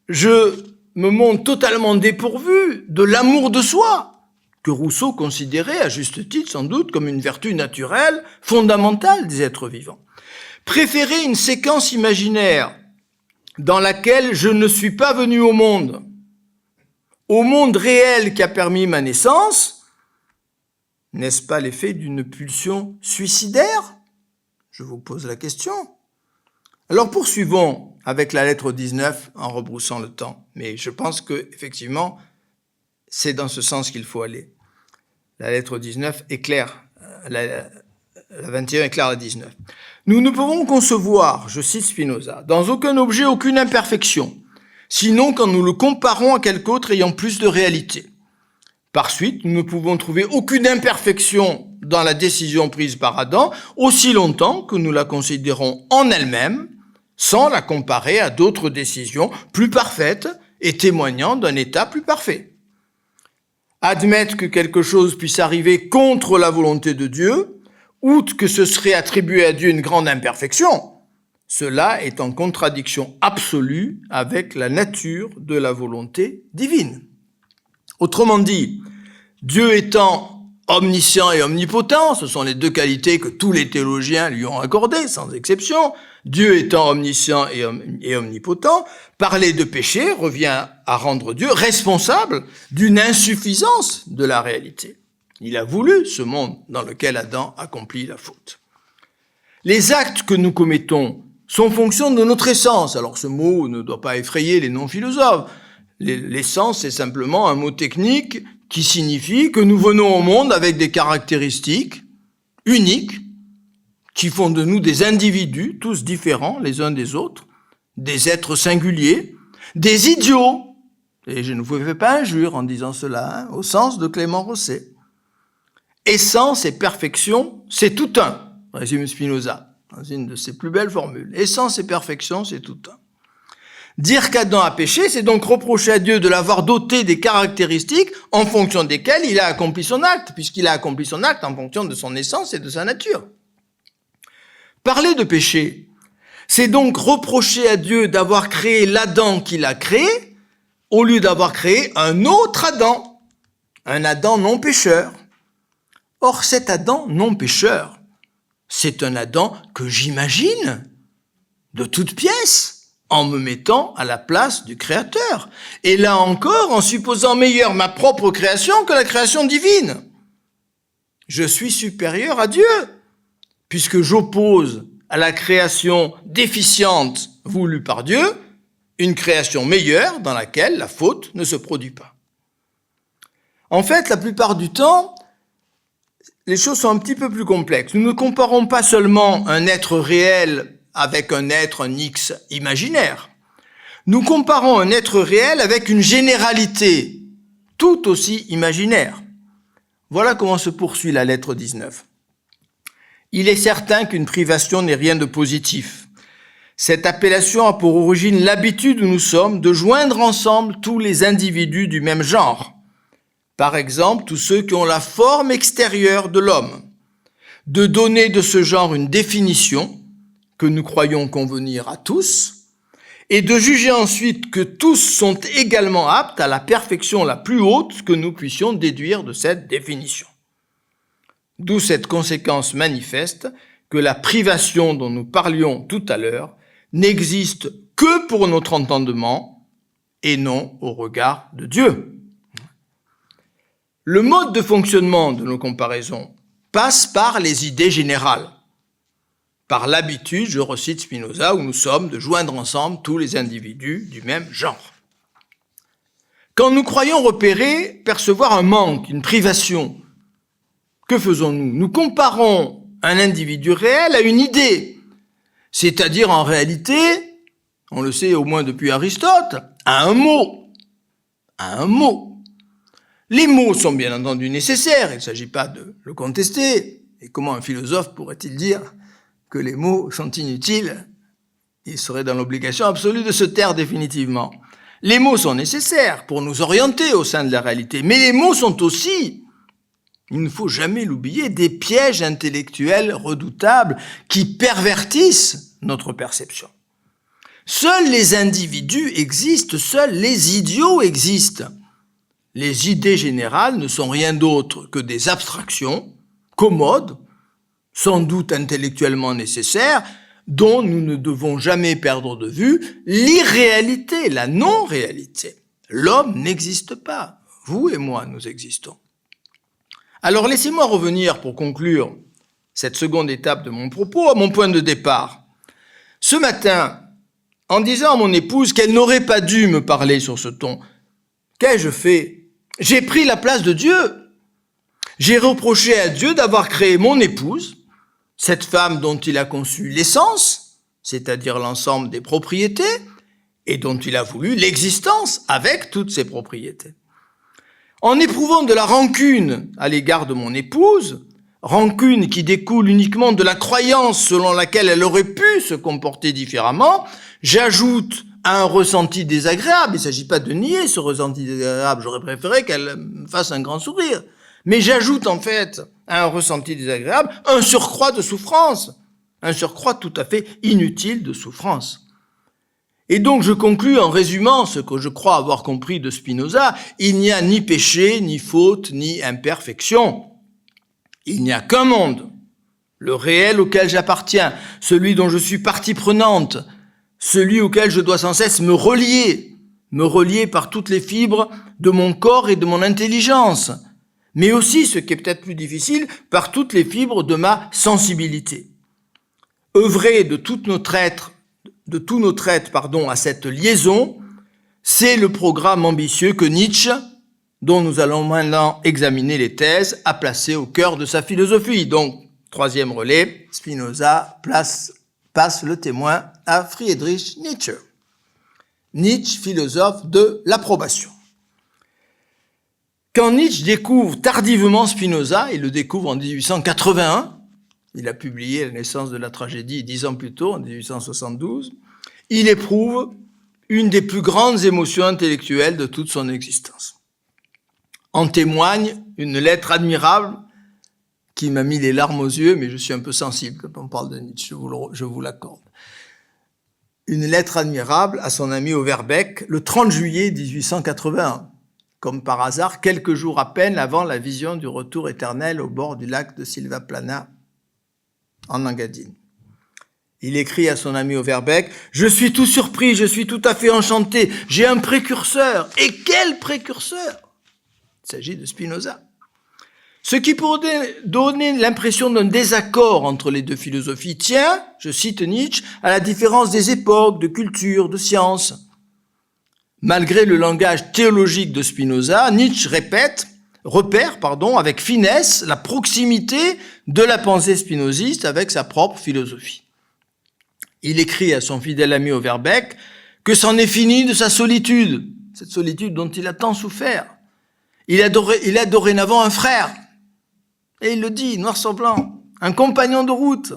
je me montre totalement dépourvu de l'amour de soi, que Rousseau considérait, à juste titre sans doute, comme une vertu naturelle, fondamentale des êtres vivants. Préférer une séquence imaginaire dans laquelle je ne suis pas venu au monde réel qui a permis ma naissance, n'est-ce pas l'effet d'une pulsion suicidaire? Je vous pose la question. Alors poursuivons avec la lettre 19 en rebroussant le temps. Mais je pense que effectivement, c'est dans ce sens qu'il faut aller. La lettre 19 éclaire, la 21 éclaire la 19. Nous ne pouvons concevoir, je cite Spinoza, dans aucun objet aucune imperfection, sinon quand nous le comparons à quelque autre ayant plus de réalité. Par suite, nous ne pouvons trouver aucune imperfection dans la décision prise par Adam, aussi longtemps que nous la considérons en elle-même, sans la comparer à d'autres décisions plus parfaites et témoignant d'un état plus parfait. Admettre que quelque chose puisse arriver contre la volonté de Dieu, outre que ce serait attribuer à Dieu une grande imperfection, cela est en contradiction absolue avec la nature de la volonté divine. Autrement dit, Dieu étant omniscient et omnipotent, ce sont les deux qualités que tous les théologiens lui ont accordées, sans exception. Dieu étant omniscient et omnipotent, parler de péché revient à rendre Dieu responsable d'une insuffisance de la réalité. Il a voulu ce monde dans lequel Adam accomplit la faute. Les actes que nous commettons sont fonction de notre essence. Alors ce mot ne doit pas effrayer les non-philosophes. L'essence, c'est simplement un mot technique qui signifie que nous venons au monde avec des caractéristiques uniques qui font de nous des individus, tous différents les uns des autres, des êtres singuliers, des idiots. Et je ne vous fais pas injure en disant cela, au sens de Clément Rosset. Essence et perfection, c'est tout un, résume Spinoza, dans une de ses plus belles formules. Essence et perfection, c'est tout un. Dire qu'Adam a péché, c'est donc reprocher à Dieu de l'avoir doté des caractéristiques en fonction desquelles il a accompli son acte, puisqu'il a accompli son acte en fonction de son essence et de sa nature. Parler de péché, c'est donc reprocher à Dieu d'avoir créé l'Adam qu'il a créé, au lieu d'avoir créé un autre Adam, un Adam non pécheur. Or, cet Adam non pécheur, c'est un Adam que j'imagine de toutes pièces, en me mettant à la place du Créateur. Et là encore, en supposant meilleure ma propre création que la création divine. Je suis supérieur à Dieu, puisque j'oppose à la création déficiente voulue par Dieu, une création meilleure dans laquelle la faute ne se produit pas. En fait, la plupart du temps, les choses sont un petit peu plus complexes. Nous ne comparons pas seulement un être réel avec un X imaginaire. Nous comparons un être réel avec une généralité tout aussi imaginaire. Voilà comment se poursuit la lettre 19. Il est certain qu'une privation n'est rien de positif. Cette appellation a pour origine l'habitude où nous sommes de joindre ensemble tous les individus du même genre, par exemple tous ceux qui ont la forme extérieure de l'homme, de donner de ce genre une définition que nous croyons convenir à tous, et de juger ensuite que tous sont également aptes à la perfection la plus haute que nous puissions déduire de cette définition. D'où cette conséquence manifeste que la privation dont nous parlions tout à l'heure n'existe que pour notre entendement et non au regard de Dieu. Le mode de fonctionnement de nos comparaisons passe par les idées générales. Par l'habitude, je recite Spinoza, où nous sommes de joindre ensemble tous les individus du même genre. Quand nous croyons repérer, percevoir un manque, une privation, que faisons-nous? Nous comparons un individu réel à une idée, c'est-à-dire en réalité, on le sait au moins depuis Aristote, à un mot. À un mot. Les mots sont bien entendu nécessaires, il ne s'agit pas de le contester. Et comment un philosophe pourrait-il dire que les mots sont inutiles? Il serait dans l'obligation absolue de se taire définitivement. Les mots sont nécessaires pour nous orienter au sein de la réalité, mais les mots sont aussi, il ne faut jamais l'oublier, des pièges intellectuels redoutables qui pervertissent notre perception. Seuls les individus existent, seuls les idiots existent. Les idées générales ne sont rien d'autre que des abstractions commodes, sans doute intellectuellement nécessaires, dont nous ne devons jamais perdre de vue l'irréalité, la non-réalité. L'homme n'existe pas. Vous et moi, nous existons. Alors laissez-moi revenir pour conclure cette seconde étape de mon propos à mon point de départ. Ce matin, en disant à mon épouse qu'elle n'aurait pas dû me parler sur ce ton, qu'ai-je fait? J'ai pris la place de Dieu. J'ai reproché à Dieu d'avoir créé mon épouse, cette femme dont il a conçu l'essence, c'est-à-dire l'ensemble des propriétés, et dont il a voulu l'existence avec toutes ses propriétés. En éprouvant de la rancune à l'égard de mon épouse, rancune qui découle uniquement de la croyance selon laquelle elle aurait pu se comporter différemment, j'ajoute à un ressenti désagréable. Il ne s'agit pas de nier ce ressenti désagréable, j'aurais préféré qu'elle me fasse un grand sourire. Mais j'ajoute en fait à un ressenti désagréable un surcroît de souffrance, un surcroît tout à fait inutile de souffrance. Et donc je conclus en résumant ce que je crois avoir compris de Spinoza, il n'y a ni péché, ni faute, ni imperfection. Il n'y a qu'un monde, le réel auquel j'appartiens, celui dont je suis partie prenante, celui auquel je dois sans cesse me relier par toutes les fibres de mon corps et de mon intelligence, mais aussi, ce qui est peut-être plus difficile, par toutes les fibres de ma sensibilité. Œuvrer de tout notre être, à cette liaison, c'est le programme ambitieux que Nietzsche, dont nous allons maintenant examiner les thèses, a placé au cœur de sa philosophie. Donc, troisième relais, Spinoza passe le témoin à Friedrich Nietzsche. Nietzsche, philosophe de l'approbation. Quand Nietzsche découvre tardivement Spinoza, il le découvre en 1881, il a publié La naissance de la tragédie 10 ans plus tôt, en 1872, il éprouve une des plus grandes émotions intellectuelles de toute son existence. En témoigne une lettre admirable qui m'a mis les larmes aux yeux, mais je suis un peu sensible quand on parle de Nietzsche, je vous l'accorde. Une lettre admirable à son ami Overbeck, le 30 juillet 1881, comme par hasard, quelques jours à peine avant la vision du retour éternel au bord du lac de Silvaplana, en Engadine. Il écrit à son ami Overbeck « Je suis tout surpris, je suis tout à fait enchanté, j'ai un précurseur. Et quel précurseur ?» Il s'agit de Spinoza. Ce qui pourrait donner l'impression d'un désaccord entre les deux philosophies tient, je cite Nietzsche, à la différence des époques, de culture, de sciences. Malgré le langage théologique de Spinoza, Nietzsche repère avec finesse la proximité de la pensée spinoziste avec sa propre philosophie. Il écrit à son fidèle ami Overbeck que c'en est fini de sa solitude, cette solitude dont il a tant souffert. Il a dorénavant un frère, et il le dit, noir sur blanc, un compagnon de route.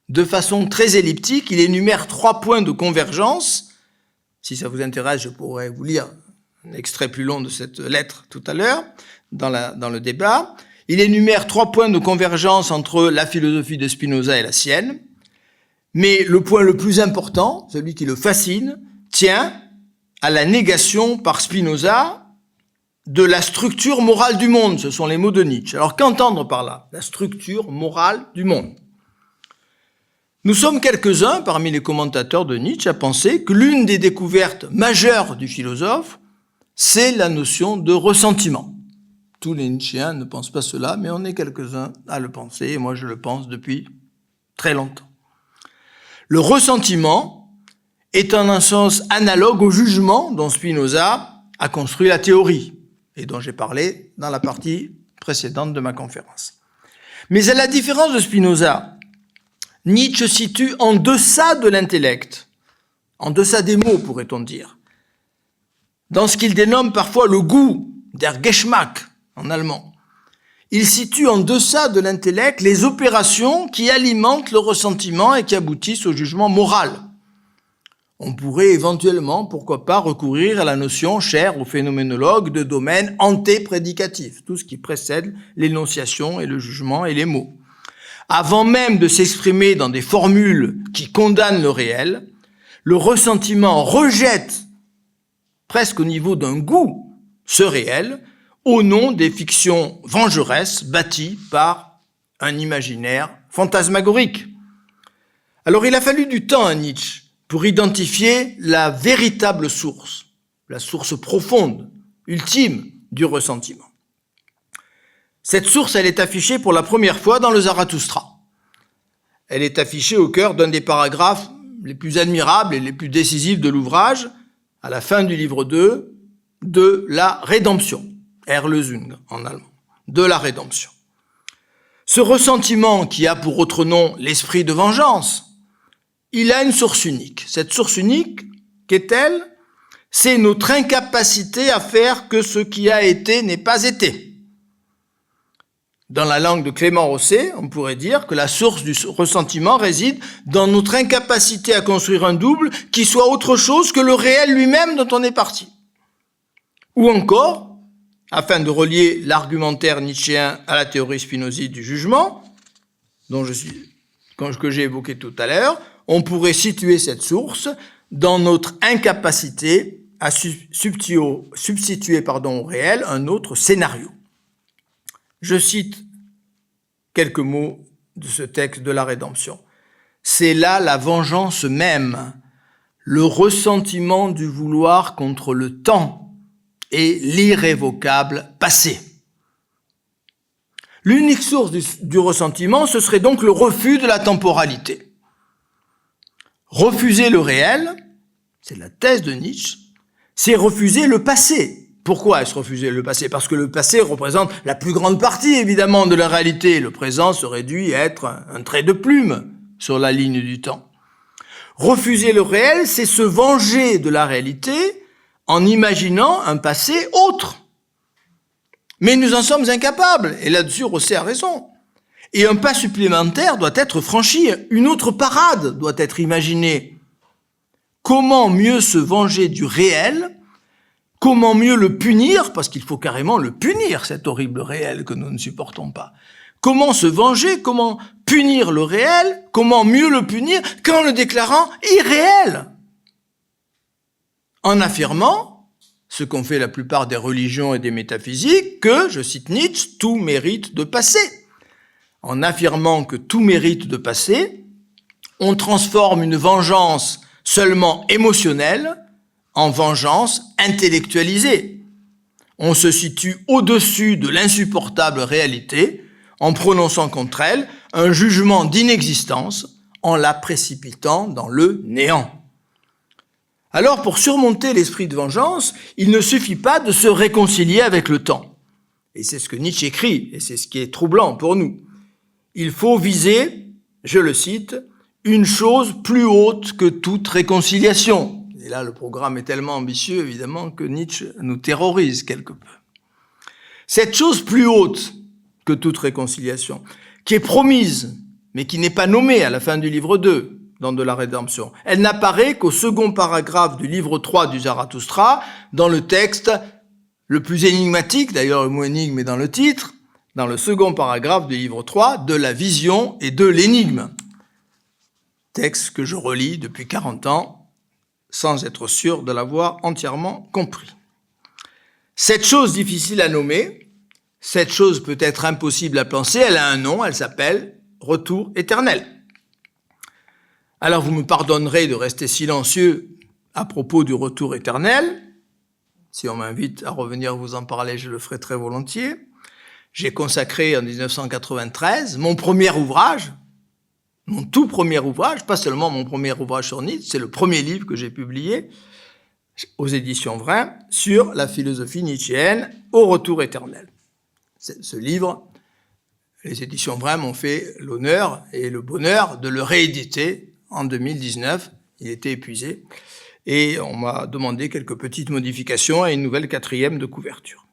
De façon très elliptique, il énumère 3 points de convergence. Si ça vous intéresse, je pourrais vous lire un extrait plus long de cette lettre tout à l'heure, dans le débat. Il énumère 3 points de convergence entre la philosophie de Spinoza et la sienne. Mais le point le plus important, celui qui le fascine, tient à la négation par Spinoza de la structure morale du monde. Ce sont les mots de Nietzsche. Alors qu'entendre par là? La structure morale du monde. Nous sommes quelques-uns parmi les commentateurs de Nietzsche à penser que l'une des découvertes majeures du philosophe, c'est la notion de ressentiment. Tous les Nietzschéens ne pensent pas cela, mais on est quelques-uns à le penser, et moi je le pense depuis très longtemps. Le ressentiment est en un sens analogue au jugement dont Spinoza a construit la théorie, et dont j'ai parlé dans la partie précédente de ma conférence. Mais à la différence de Spinoza, Nietzsche se situe en deçà de l'intellect, en deçà des mots, pourrait-on dire, dans ce qu'il dénomme parfois le goût, der Geschmack en allemand. Il situe en deçà de l'intellect les opérations qui alimentent le ressentiment et qui aboutissent au jugement moral. On pourrait éventuellement, pourquoi pas, recourir à la notion chère aux phénoménologues de domaine antéprédicatif, tout ce qui précède l'énonciation et le jugement et les mots. Avant même de s'exprimer dans des formules qui condamnent le réel, le ressentiment rejette, presque au niveau d'un goût, ce réel, au nom des fictions vengeresses bâties par un imaginaire fantasmagorique. Alors il a fallu du temps à Nietzsche pour identifier la véritable source, la source profonde, ultime du ressentiment. Cette source, elle est affichée pour la première fois dans le Zarathustra. Elle est affichée au cœur d'un des paragraphes les plus admirables et les plus décisifs de l'ouvrage, à la fin du livre 2, de la rédemption, Erlösung en allemand, de la rédemption. Ce ressentiment qui a pour autre nom l'esprit de vengeance, il a une source unique. Cette source unique, qu'est-elle? C'est notre incapacité à faire que ce qui a été n'ait pas été. Dans la langue de Clément Rosset, on pourrait dire que la source du ressentiment réside dans notre incapacité à construire un double qui soit autre chose que le réel lui-même dont on est parti. Ou encore, afin de relier l'argumentaire nietzschéen à la théorie spinoziste du jugement, que j'ai évoqué tout à l'heure, on pourrait situer cette source dans notre incapacité à substituer au réel un autre scénario. Je cite quelques mots de ce texte de la rédemption. C'est là la vengeance même, le ressentiment du vouloir contre le temps et l'irrévocable passé. L'unique source du ressentiment, ce serait donc le refus de la temporalité. Refuser le réel, c'est la thèse de Nietzsche, c'est refuser le passé. Pourquoi est-ce refuser le passé? Parce que le passé représente la plus grande partie, évidemment, de la réalité. Le présent se réduit à être un trait de plume sur la ligne du temps. Refuser le réel, c'est se venger de la réalité en imaginant un passé autre. Mais nous en sommes incapables, et là-dessus, Rosset a raison. Et un pas supplémentaire doit être franchi, une autre parade doit être imaginée. Comment mieux se venger du réel? Comment mieux le punir? Parce qu'il faut carrément le punir, cet horrible réel que nous ne supportons pas. Comment se venger? Comment punir le réel? Comment mieux le punir qu'en le déclarant irréel? En affirmant, ce qu'ont fait la plupart des religions et des métaphysiques, que, je cite Nietzsche, tout mérite de passer. En affirmant que tout mérite de passer, on transforme une vengeance seulement émotionnelle en vengeance intellectualisée. On se situe au-dessus de l'insupportable réalité en prononçant contre elle un jugement d'inexistence en la précipitant dans le néant. Alors, pour surmonter l'esprit de vengeance, il ne suffit pas de se réconcilier avec le temps. Et c'est ce que Nietzsche écrit, et c'est ce qui est troublant pour nous. Il faut viser, je le cite, une chose plus haute que toute réconciliation. Et là, le programme est tellement ambitieux, évidemment, que Nietzsche nous terrorise quelque peu. Cette chose plus haute que toute réconciliation, qui est promise, mais qui n'est pas nommée à la fin du livre 2, dans De la rédemption. Elle n'apparaît qu'au second paragraphe du livre 3 du Zarathustra, dans le texte le plus énigmatique, d'ailleurs le mot énigme est dans le titre, dans le second paragraphe du livre 3, de la vision et de l'énigme. Texte que je relis depuis 40 ans, sans être sûr de l'avoir entièrement compris. Cette chose difficile à nommer, cette chose peut-être impossible à penser, elle a un nom, elle s'appelle retour éternel. Alors vous me pardonnerez de rester silencieux à propos du retour éternel. Si on m'invite à revenir vous en parler, je le ferai très volontiers. J'ai consacré en 1993 mon premier ouvrage, mon tout premier ouvrage, pas seulement mon premier ouvrage sur Nietzsche, c'est le premier livre que j'ai publié aux éditions Vrin sur la philosophie nietzschéenne au retour éternel. Ce livre, les éditions Vrin m'ont fait l'honneur et le bonheur de le rééditer en 2019. Il était épuisé et on m'a demandé quelques petites modifications et une nouvelle 4e de couverture.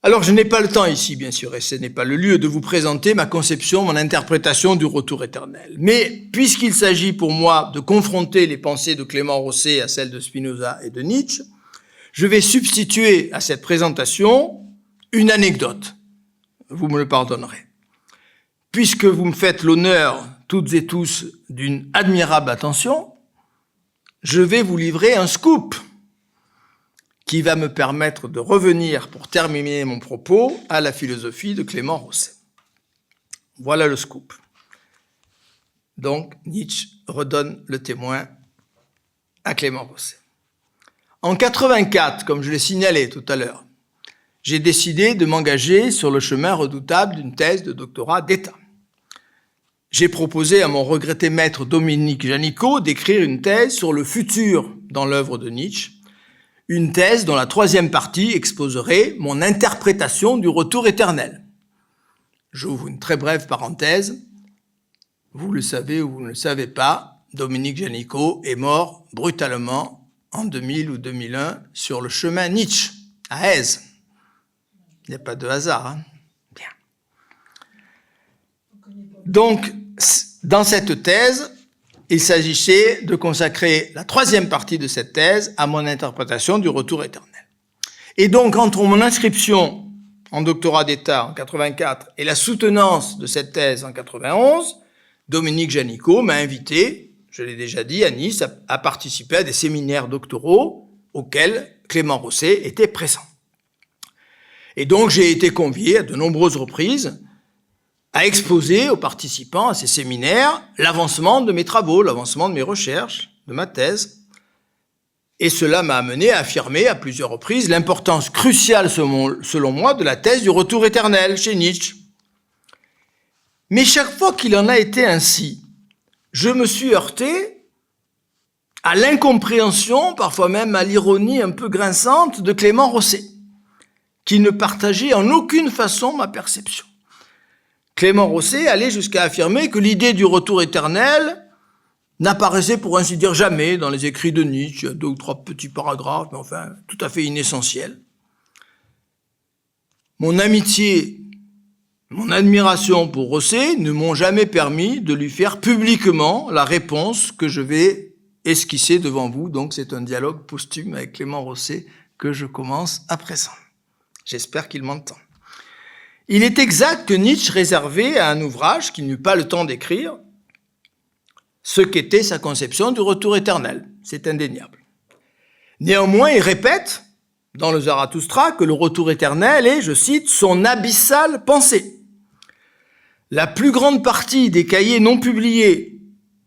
Alors, je n'ai pas le temps ici, bien sûr, et ce n'est pas le lieu de vous présenter ma conception, mon interprétation du retour éternel. Mais, puisqu'il s'agit pour moi de confronter les pensées de Clément Rosset à celles de Spinoza et de Nietzsche, je vais substituer à cette présentation une anecdote. Vous me le pardonnerez. Puisque vous me faites l'honneur, toutes et tous, d'une admirable attention, je vais vous livrer un scoop qui va me permettre de revenir, pour terminer mon propos, à la philosophie de Clément Rosset. Voilà le scoop. Donc, Nietzsche redonne le témoin à Clément Rosset. En 84, comme je l'ai signalé tout à l'heure, j'ai décidé de m'engager sur le chemin redoutable d'une thèse de doctorat d'État. J'ai proposé à mon regretté maître Dominique Janicot d'écrire une thèse sur le futur dans l'œuvre de Nietzsche, une thèse dont la 3e partie exposerait mon interprétation du retour éternel. J'ouvre une très brève parenthèse. Vous le savez ou vous ne le savez pas, Dominique Janicot est mort brutalement en 2000 ou 2001 sur le chemin Nietzsche, à Èze. Il n'y a pas de hasard, hein ? Bien. Donc, dans cette thèse, il s'agissait de consacrer la 3e partie de cette thèse à mon interprétation du retour éternel. Et donc, entre mon inscription en doctorat d'État en 84 et la soutenance de cette thèse en 91, Dominique Janicot m'a invité, je l'ai déjà dit, à Nice, à participer à des séminaires doctoraux auxquels Clément Rosset était présent. Et donc, j'ai été convié à de nombreuses reprises à exposer aux participants à ces séminaires l'avancement de mes travaux, l'avancement de mes recherches, de ma thèse. Et cela m'a amené à affirmer à plusieurs reprises l'importance cruciale, selon moi, de la thèse du retour éternel chez Nietzsche. Mais chaque fois qu'il en a été ainsi, je me suis heurté à l'incompréhension, parfois même à l'ironie un peu grinçante de Clément Rosset, qui ne partageait en aucune façon ma perception. Clément Rosset allait jusqu'à affirmer que l'idée du retour éternel n'apparaissait pour ainsi dire jamais dans les écrits de Nietzsche. Il y a 2 ou 3 petits paragraphes, mais enfin, tout à fait inessentiels. Mon amitié, mon admiration pour Rosset ne m'ont jamais permis de lui faire publiquement la réponse que je vais esquisser devant vous. Donc c'est un dialogue posthume avec Clément Rosset que je commence à présent. J'espère qu'il m'entend. Il est exact que Nietzsche réservait à un ouvrage qu'il n'eut pas le temps d'écrire ce qu'était sa conception du retour éternel. C'est indéniable. Néanmoins, il répète dans le Zarathustra que le retour éternel est, je cite, son abyssale pensée. La plus grande partie des cahiers non publiés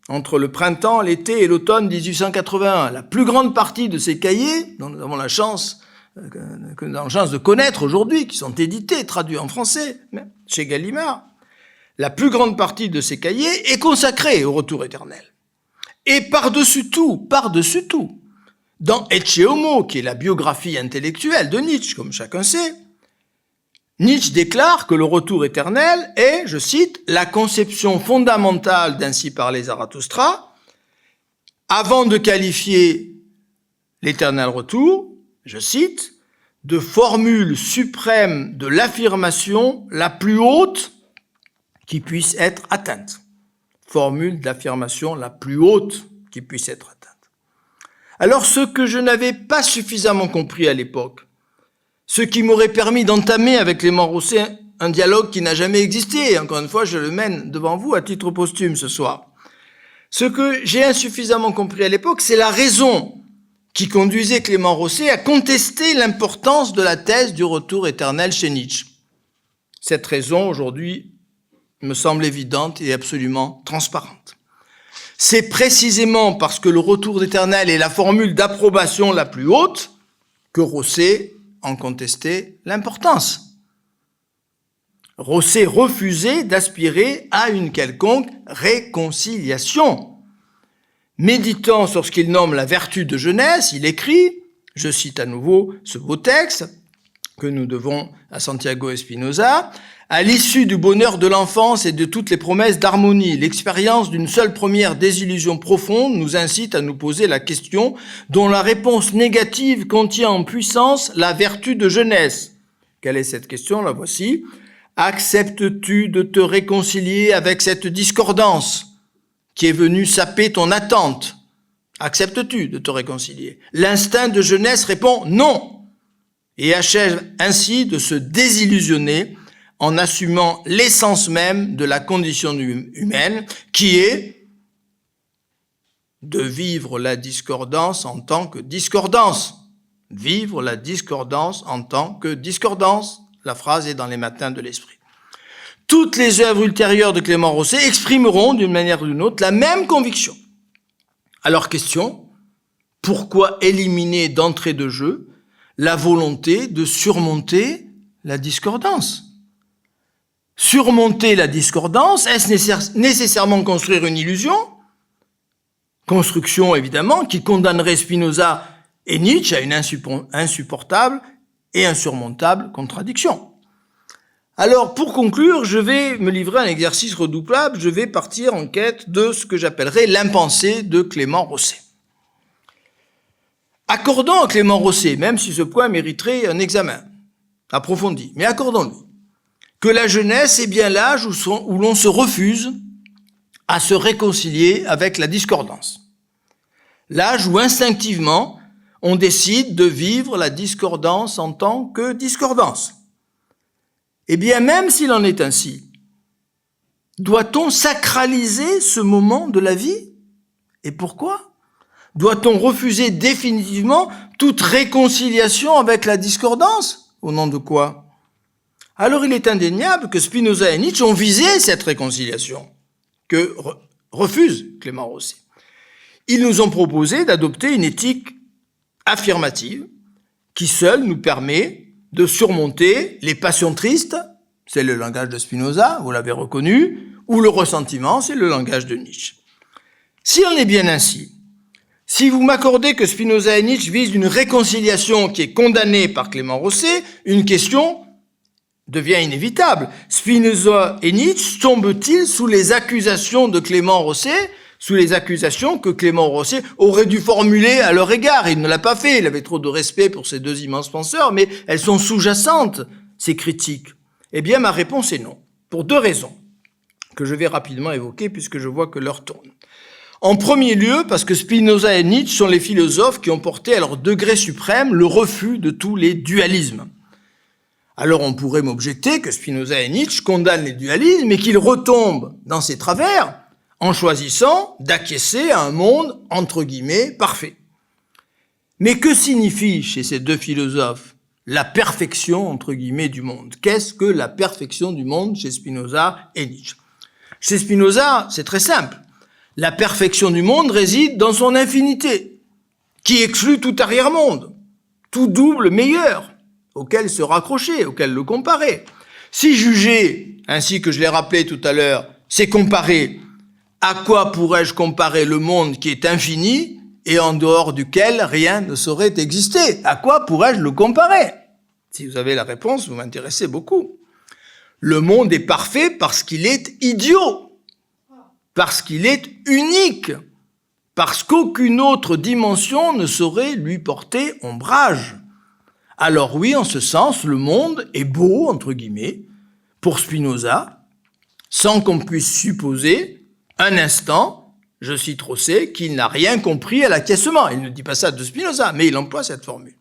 entre le printemps, l'été et l'automne 1881, la plus grande partie de ces cahiers, dont nous avons la chance de connaître aujourd'hui, qui sont édités, traduits en français, chez Gallimard, la plus grande partie de ces cahiers est consacrée au retour éternel. Et par-dessus tout, dans Ecce Homo, qui est la biographie intellectuelle de Nietzsche, comme chacun sait, Nietzsche déclare que le retour éternel est, je cite, la conception fondamentale d'Ainsi parlait Zarathustra, avant de qualifier l'éternel retour, je cite, de formule suprême de l'affirmation la plus haute qui puisse être atteinte. formule d'affirmation la plus haute qui puisse être atteinte. Alors ce que je n'avais pas suffisamment compris à l'époque, ce qui m'aurait permis d'entamer avec Clément Rosset un dialogue qui n'a jamais existé, et encore une fois je le mène devant vous à titre posthume ce soir. Ce que j'ai insuffisamment compris à l'époque, c'est la raison qui conduisait Clément Rosset à contester l'importance de la thèse du retour éternel chez Nietzsche. Cette raison, aujourd'hui, me semble évidente et absolument transparente. C'est précisément parce que le retour éternel est la formule d'approbation la plus haute que Rosset en contestait l'importance. Rosset refusait d'aspirer à une quelconque réconciliation. Méditant sur ce qu'il nomme la vertu de jeunesse, il écrit, je cite à nouveau ce beau texte que nous devons à Santiago Espinosa, « À l'issue du bonheur de l'enfance et de toutes les promesses d'harmonie, l'expérience d'une seule première désillusion profonde nous incite à nous poser la question dont la réponse négative contient en puissance la vertu de jeunesse. » Quelle est cette question? La voici. « Acceptes-tu de te réconcilier avec cette discordance qui est venue saper ton attente? Acceptes-tu de te réconcilier? » L'instinct de jeunesse répond « non » et achève ainsi de se désillusionner en assumant l'essence même de la condition humaine, qui est de vivre la discordance en tant que discordance. Vivre la discordance en tant que discordance. La phrase est dans les Matins de l'Esprit. Toutes les œuvres ultérieures de Clément Rosset exprimeront d'une manière ou d'une autre la même conviction. Alors question, pourquoi éliminer d'entrée de jeu la volonté de surmonter la discordance? Surmonter la discordance, est-ce nécessairement construire une illusion? Construction, évidemment, qui condamnerait Spinoza et Nietzsche à une insupportable et insurmontable contradiction. Alors, pour conclure, je vais me livrer à un exercice redoublable. Je vais partir en quête de ce que j'appellerais l'impensé de Clément Rosset. Accordons à Clément Rosset, même si ce point mériterait un examen approfondi, mais accordons-lui que la jeunesse est bien l'âge où l'on se refuse à se réconcilier avec la discordance. L'âge où instinctivement on décide de vivre la discordance en tant que discordance. Eh bien, même s'il en est ainsi, doit-on sacraliser ce moment de la vie? Et pourquoi? Doit-on refuser définitivement toute réconciliation avec la discordance? Au nom de quoi? Alors il est indéniable que Spinoza et Nietzsche ont visé cette réconciliation, que refuse Clément Rosset. Ils nous ont proposé d'adopter une éthique affirmative qui seule nous permet de surmonter les passions tristes, c'est le langage de Spinoza, vous l'avez reconnu, ou le ressentiment, c'est le langage de Nietzsche. Si on est bien ainsi, si vous m'accordez que Spinoza et Nietzsche visent une réconciliation qui est condamnée par Clément Rosset, une question devient inévitable. Spinoza et Nietzsche tombent-ils sous les accusations de Clément Rosset, sous les accusations que Clément Rosset aurait dû formuler à leur égard? Il ne l'a pas fait, il avait trop de respect pour ces deux immenses penseurs, mais elles sont sous-jacentes, ces critiques. Eh bien, ma réponse est non, pour deux raisons, que je vais rapidement évoquer puisque je vois que l'heure tourne. En premier lieu, parce que Spinoza et Nietzsche sont les philosophes qui ont porté à leur degré suprême le refus de tous les dualismes. Alors on pourrait m'objecter que Spinoza et Nietzsche condamnent les dualismes et qu'ils retombent dans ces travers en choisissant d'acquiescer à un monde, entre guillemets, parfait. Mais que signifie chez ces deux philosophes la perfection, entre guillemets, du monde? Qu'est-ce que la perfection du monde chez Spinoza et Nietzsche? Chez Spinoza, c'est très simple. La perfection du monde réside dans son infinité, qui exclut tout arrière-monde, tout double meilleur, auquel se raccrocher, auquel le comparer. Si juger, ainsi que je l'ai rappelé tout à l'heure, c'est comparer, à quoi pourrais-je comparer le monde qui est infini et en dehors duquel rien ne saurait exister? À quoi pourrais-je le comparer? Si vous avez la réponse, vous m'intéressez beaucoup. Le monde est parfait parce qu'il est idiot, parce qu'il est unique, parce qu'aucune autre dimension ne saurait lui porter ombrage. Alors oui, en ce sens, le monde est beau, entre guillemets, pour Spinoza, sans qu'on puisse supposer Un instant, je cite Rosset, qu'il n'a rien compris à l'acquiescement. Il ne dit pas ça de Spinoza, mais il emploie cette formule.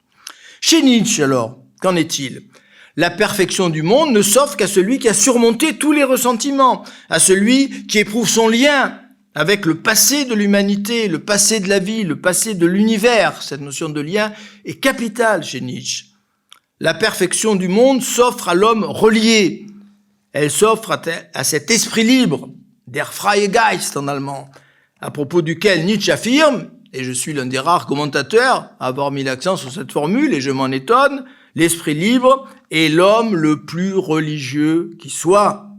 Chez Nietzsche, alors, qu'en est-il? La perfection du monde ne s'offre qu'à celui qui a surmonté tous les ressentiments, à celui qui éprouve son lien avec le passé de l'humanité, le passé de la vie, le passé de l'univers. Cette notion de lien est capitale chez Nietzsche. La perfection du monde s'offre à l'homme relié. Elle s'offre à cet esprit libre, der freie Geist en allemand, à propos duquel Nietzsche affirme, et je suis l'un des rares commentateurs à avoir mis l'accent sur cette formule, et je m'en étonne, l'esprit libre est l'homme le plus religieux qui soit.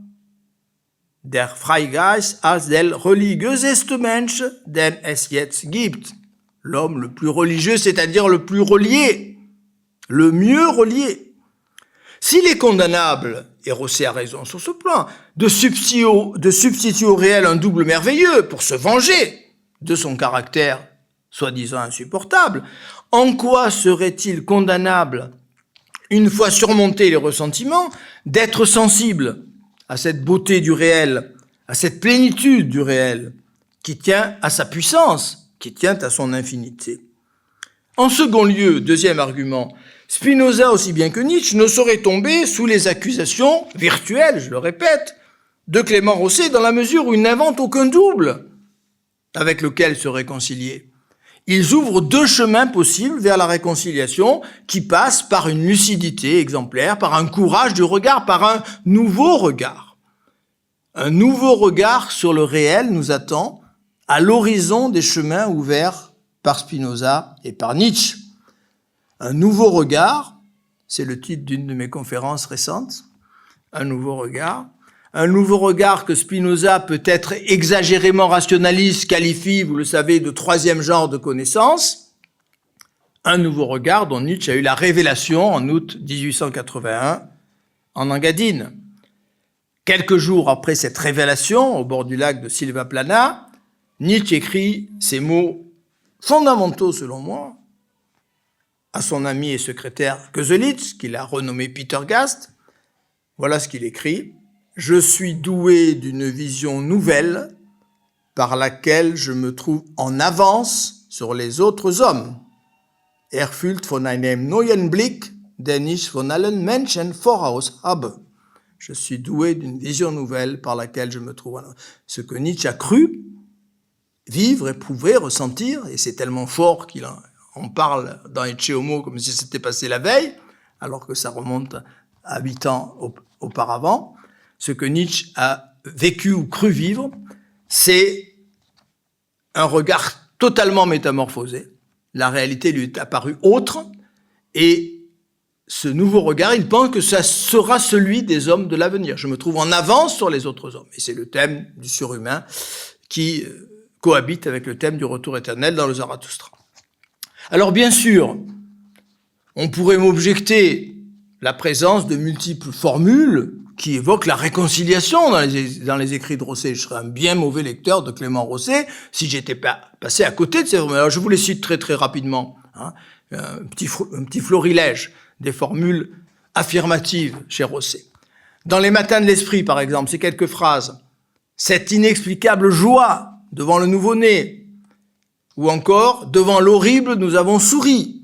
Der Freigeist als der religiöseste Mensch, den es jetzt gibt. L'homme le plus religieux, c'est-à-dire le plus relié, le mieux relié. S'il est condamnable, et Rosset a raison sur ce plan, de substituer au réel un double merveilleux pour se venger de son caractère soi-disant insupportable, en quoi serait-il condamnable, une fois surmontés les ressentiments, d'être sensible à cette beauté du réel, à cette plénitude du réel, qui tient à sa puissance, qui tient à son infinité. En second lieu, deuxième argument, Spinoza, aussi bien que Nietzsche, ne saurait tomber sous les accusations virtuelles, je le répète, de Clément Rosset dans la mesure où il n'invente aucun double avec lequel se réconcilier. Ils ouvrent deux chemins possibles vers la réconciliation qui passent par une lucidité exemplaire, par un courage du regard, par un nouveau regard. Un nouveau regard sur le réel nous attend à l'horizon des chemins ouverts par Spinoza et par Nietzsche. Un nouveau regard, c'est le titre d'une de mes conférences récentes, un nouveau regard que Spinoza, peut-être exagérément rationaliste, qualifie, vous le savez, de troisième genre de connaissance, un nouveau regard dont Nietzsche a eu la révélation en août 1881 en Engadine. Quelques jours après cette révélation, au bord du lac de Silvaplana, Nietzsche écrit ces mots fondamentaux selon moi à son ami et secrétaire Köselitz, qu'il a renommé Peter Gast. Voilà ce qu'il écrit. « Je suis doué d'une vision nouvelle par laquelle je me trouve en avance sur les autres hommes. Erfüllt von einem neuen Blick, den ich von allen Menschen voraus habe. » Je suis doué d'une vision nouvelle par laquelle je me trouve en avance. Ce que Nietzsche a cru, vivre, éprouver, ressentir, et c'est tellement fort qu'il en parle dans Ecce Homo comme si c'était passé la veille, alors que ça remonte à 8 ans auparavant. Ce que Nietzsche a vécu ou cru vivre, c'est un regard totalement métamorphosé. La réalité lui est apparue autre, et ce nouveau regard, il pense que ça sera celui des hommes de l'avenir. Je me trouve en avance sur les autres hommes. Et c'est le thème du surhumain qui cohabite avec le thème du retour éternel dans le Zarathustra. Alors bien sûr, on pourrait m'objecter la présence de multiples formules qui évoquent la réconciliation dans les écrits de Rosset. Je serais un bien mauvais lecteur de Clément Rosset si j'étais pas passé à côté de ces formules. Alors je vous les cite très très rapidement. Un petit florilège des formules affirmatives chez Rosset. Dans Les Matins de l'Esprit, par exemple, ces quelques phrases. « Cette inexplicable joie devant le nouveau-né » ou encore « Devant l'horrible, nous avons souri »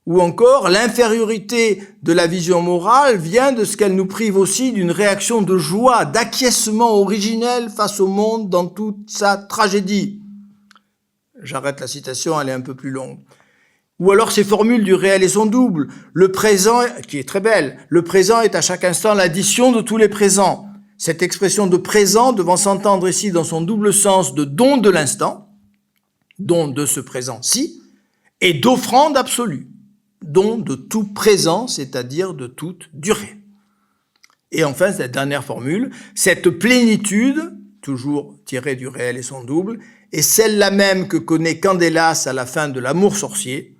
ou encore « L'infériorité de la vision morale vient de ce qu'elle nous prive aussi d'une réaction de joie, d'acquiescement originel face au monde dans toute sa tragédie. » J'arrête la citation, elle est un peu plus longue. Ou alors ces formules du réel et son double. Le présent, qui est très belle, le présent est à chaque instant l'addition de tous les présents. Cette expression de présent devant s'entendre ici dans son double sens de don de l'instant, don de ce présent-ci, et d'offrande absolue, don de tout présent, c'est-à-dire de toute durée. Et enfin, cette dernière formule, cette plénitude, toujours tirée du réel et son double, est celle-là même que connaît Candélas à la fin de l'Amour sorcier,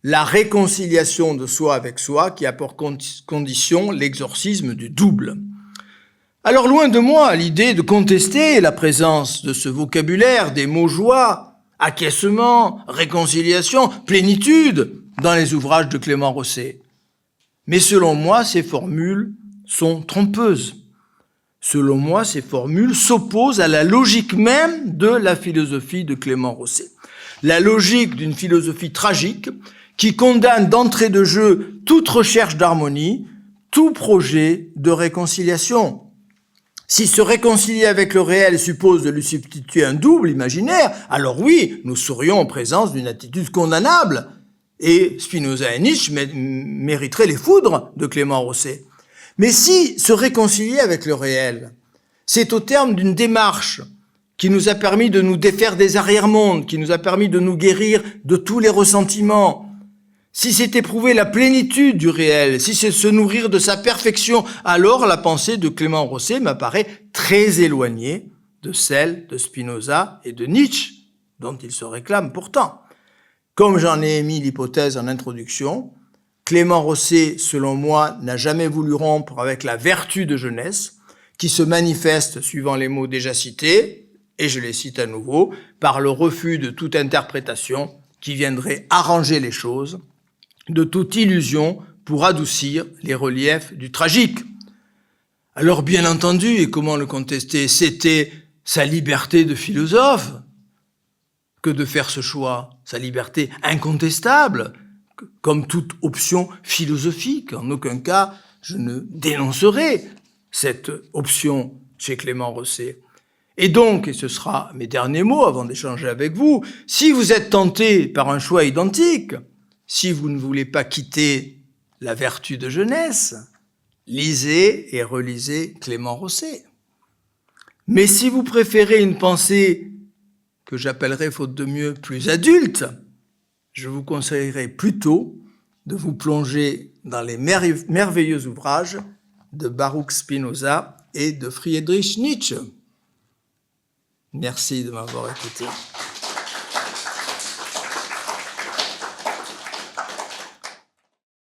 la réconciliation de soi avec soi qui a pour condition l'exorcisme du double. Alors loin de moi l'idée de contester la présence de ce vocabulaire des mots joie, acquiescement, réconciliation, plénitude dans les ouvrages de Clément Rosset. Mais selon moi, ces formules sont trompeuses. selon moi, ces formules s'opposent à la logique même de la philosophie de Clément Rosset. La logique d'une philosophie tragique qui condamne d'entrée de jeu toute recherche d'harmonie, tout projet de réconciliation. Si se réconcilier avec le réel suppose de lui substituer un double imaginaire, alors oui, nous serions en présence d'une attitude condamnable. Et Spinoza et Nietzsche mériteraient les foudres de Clément Rosset. Mais si se réconcilier avec le réel, c'est au terme d'une démarche qui nous a permis de nous défaire des arrière-mondes, qui nous a permis de nous guérir de tous les ressentiments, si c'est éprouver la plénitude du réel, si c'est se nourrir de sa perfection, alors la pensée de Clément Rosset m'apparaît très éloignée de celle de Spinoza et de Nietzsche, dont il se réclame pourtant. Comme j'en ai émis l'hypothèse en introduction, Clément Rosset, selon moi, n'a jamais voulu rompre avec la vertu de jeunesse, qui se manifeste, suivant les mots déjà cités, et je les cite à nouveau, par le refus de toute interprétation qui viendrait arranger les choses, de toute illusion pour adoucir les reliefs du tragique. Alors bien entendu, et comment le contester, c'était sa liberté de philosophe que de faire ce choix, sa liberté incontestable, comme toute option philosophique. En aucun cas, je ne dénoncerai cette option chez Clément Rosset. Et donc, et ce sera mes derniers mots avant d'échanger avec vous, si vous êtes tenté par un choix identique, si vous ne voulez pas quitter la vertu de jeunesse, lisez et relisez Clément Rosset. Mais si vous préférez une pensée que j'appellerais, faute de mieux, plus adulte, je vous conseillerais plutôt de vous plonger dans les merveilleux ouvrages de Baruch Spinoza et de Friedrich Nietzsche. Merci de m'avoir écouté.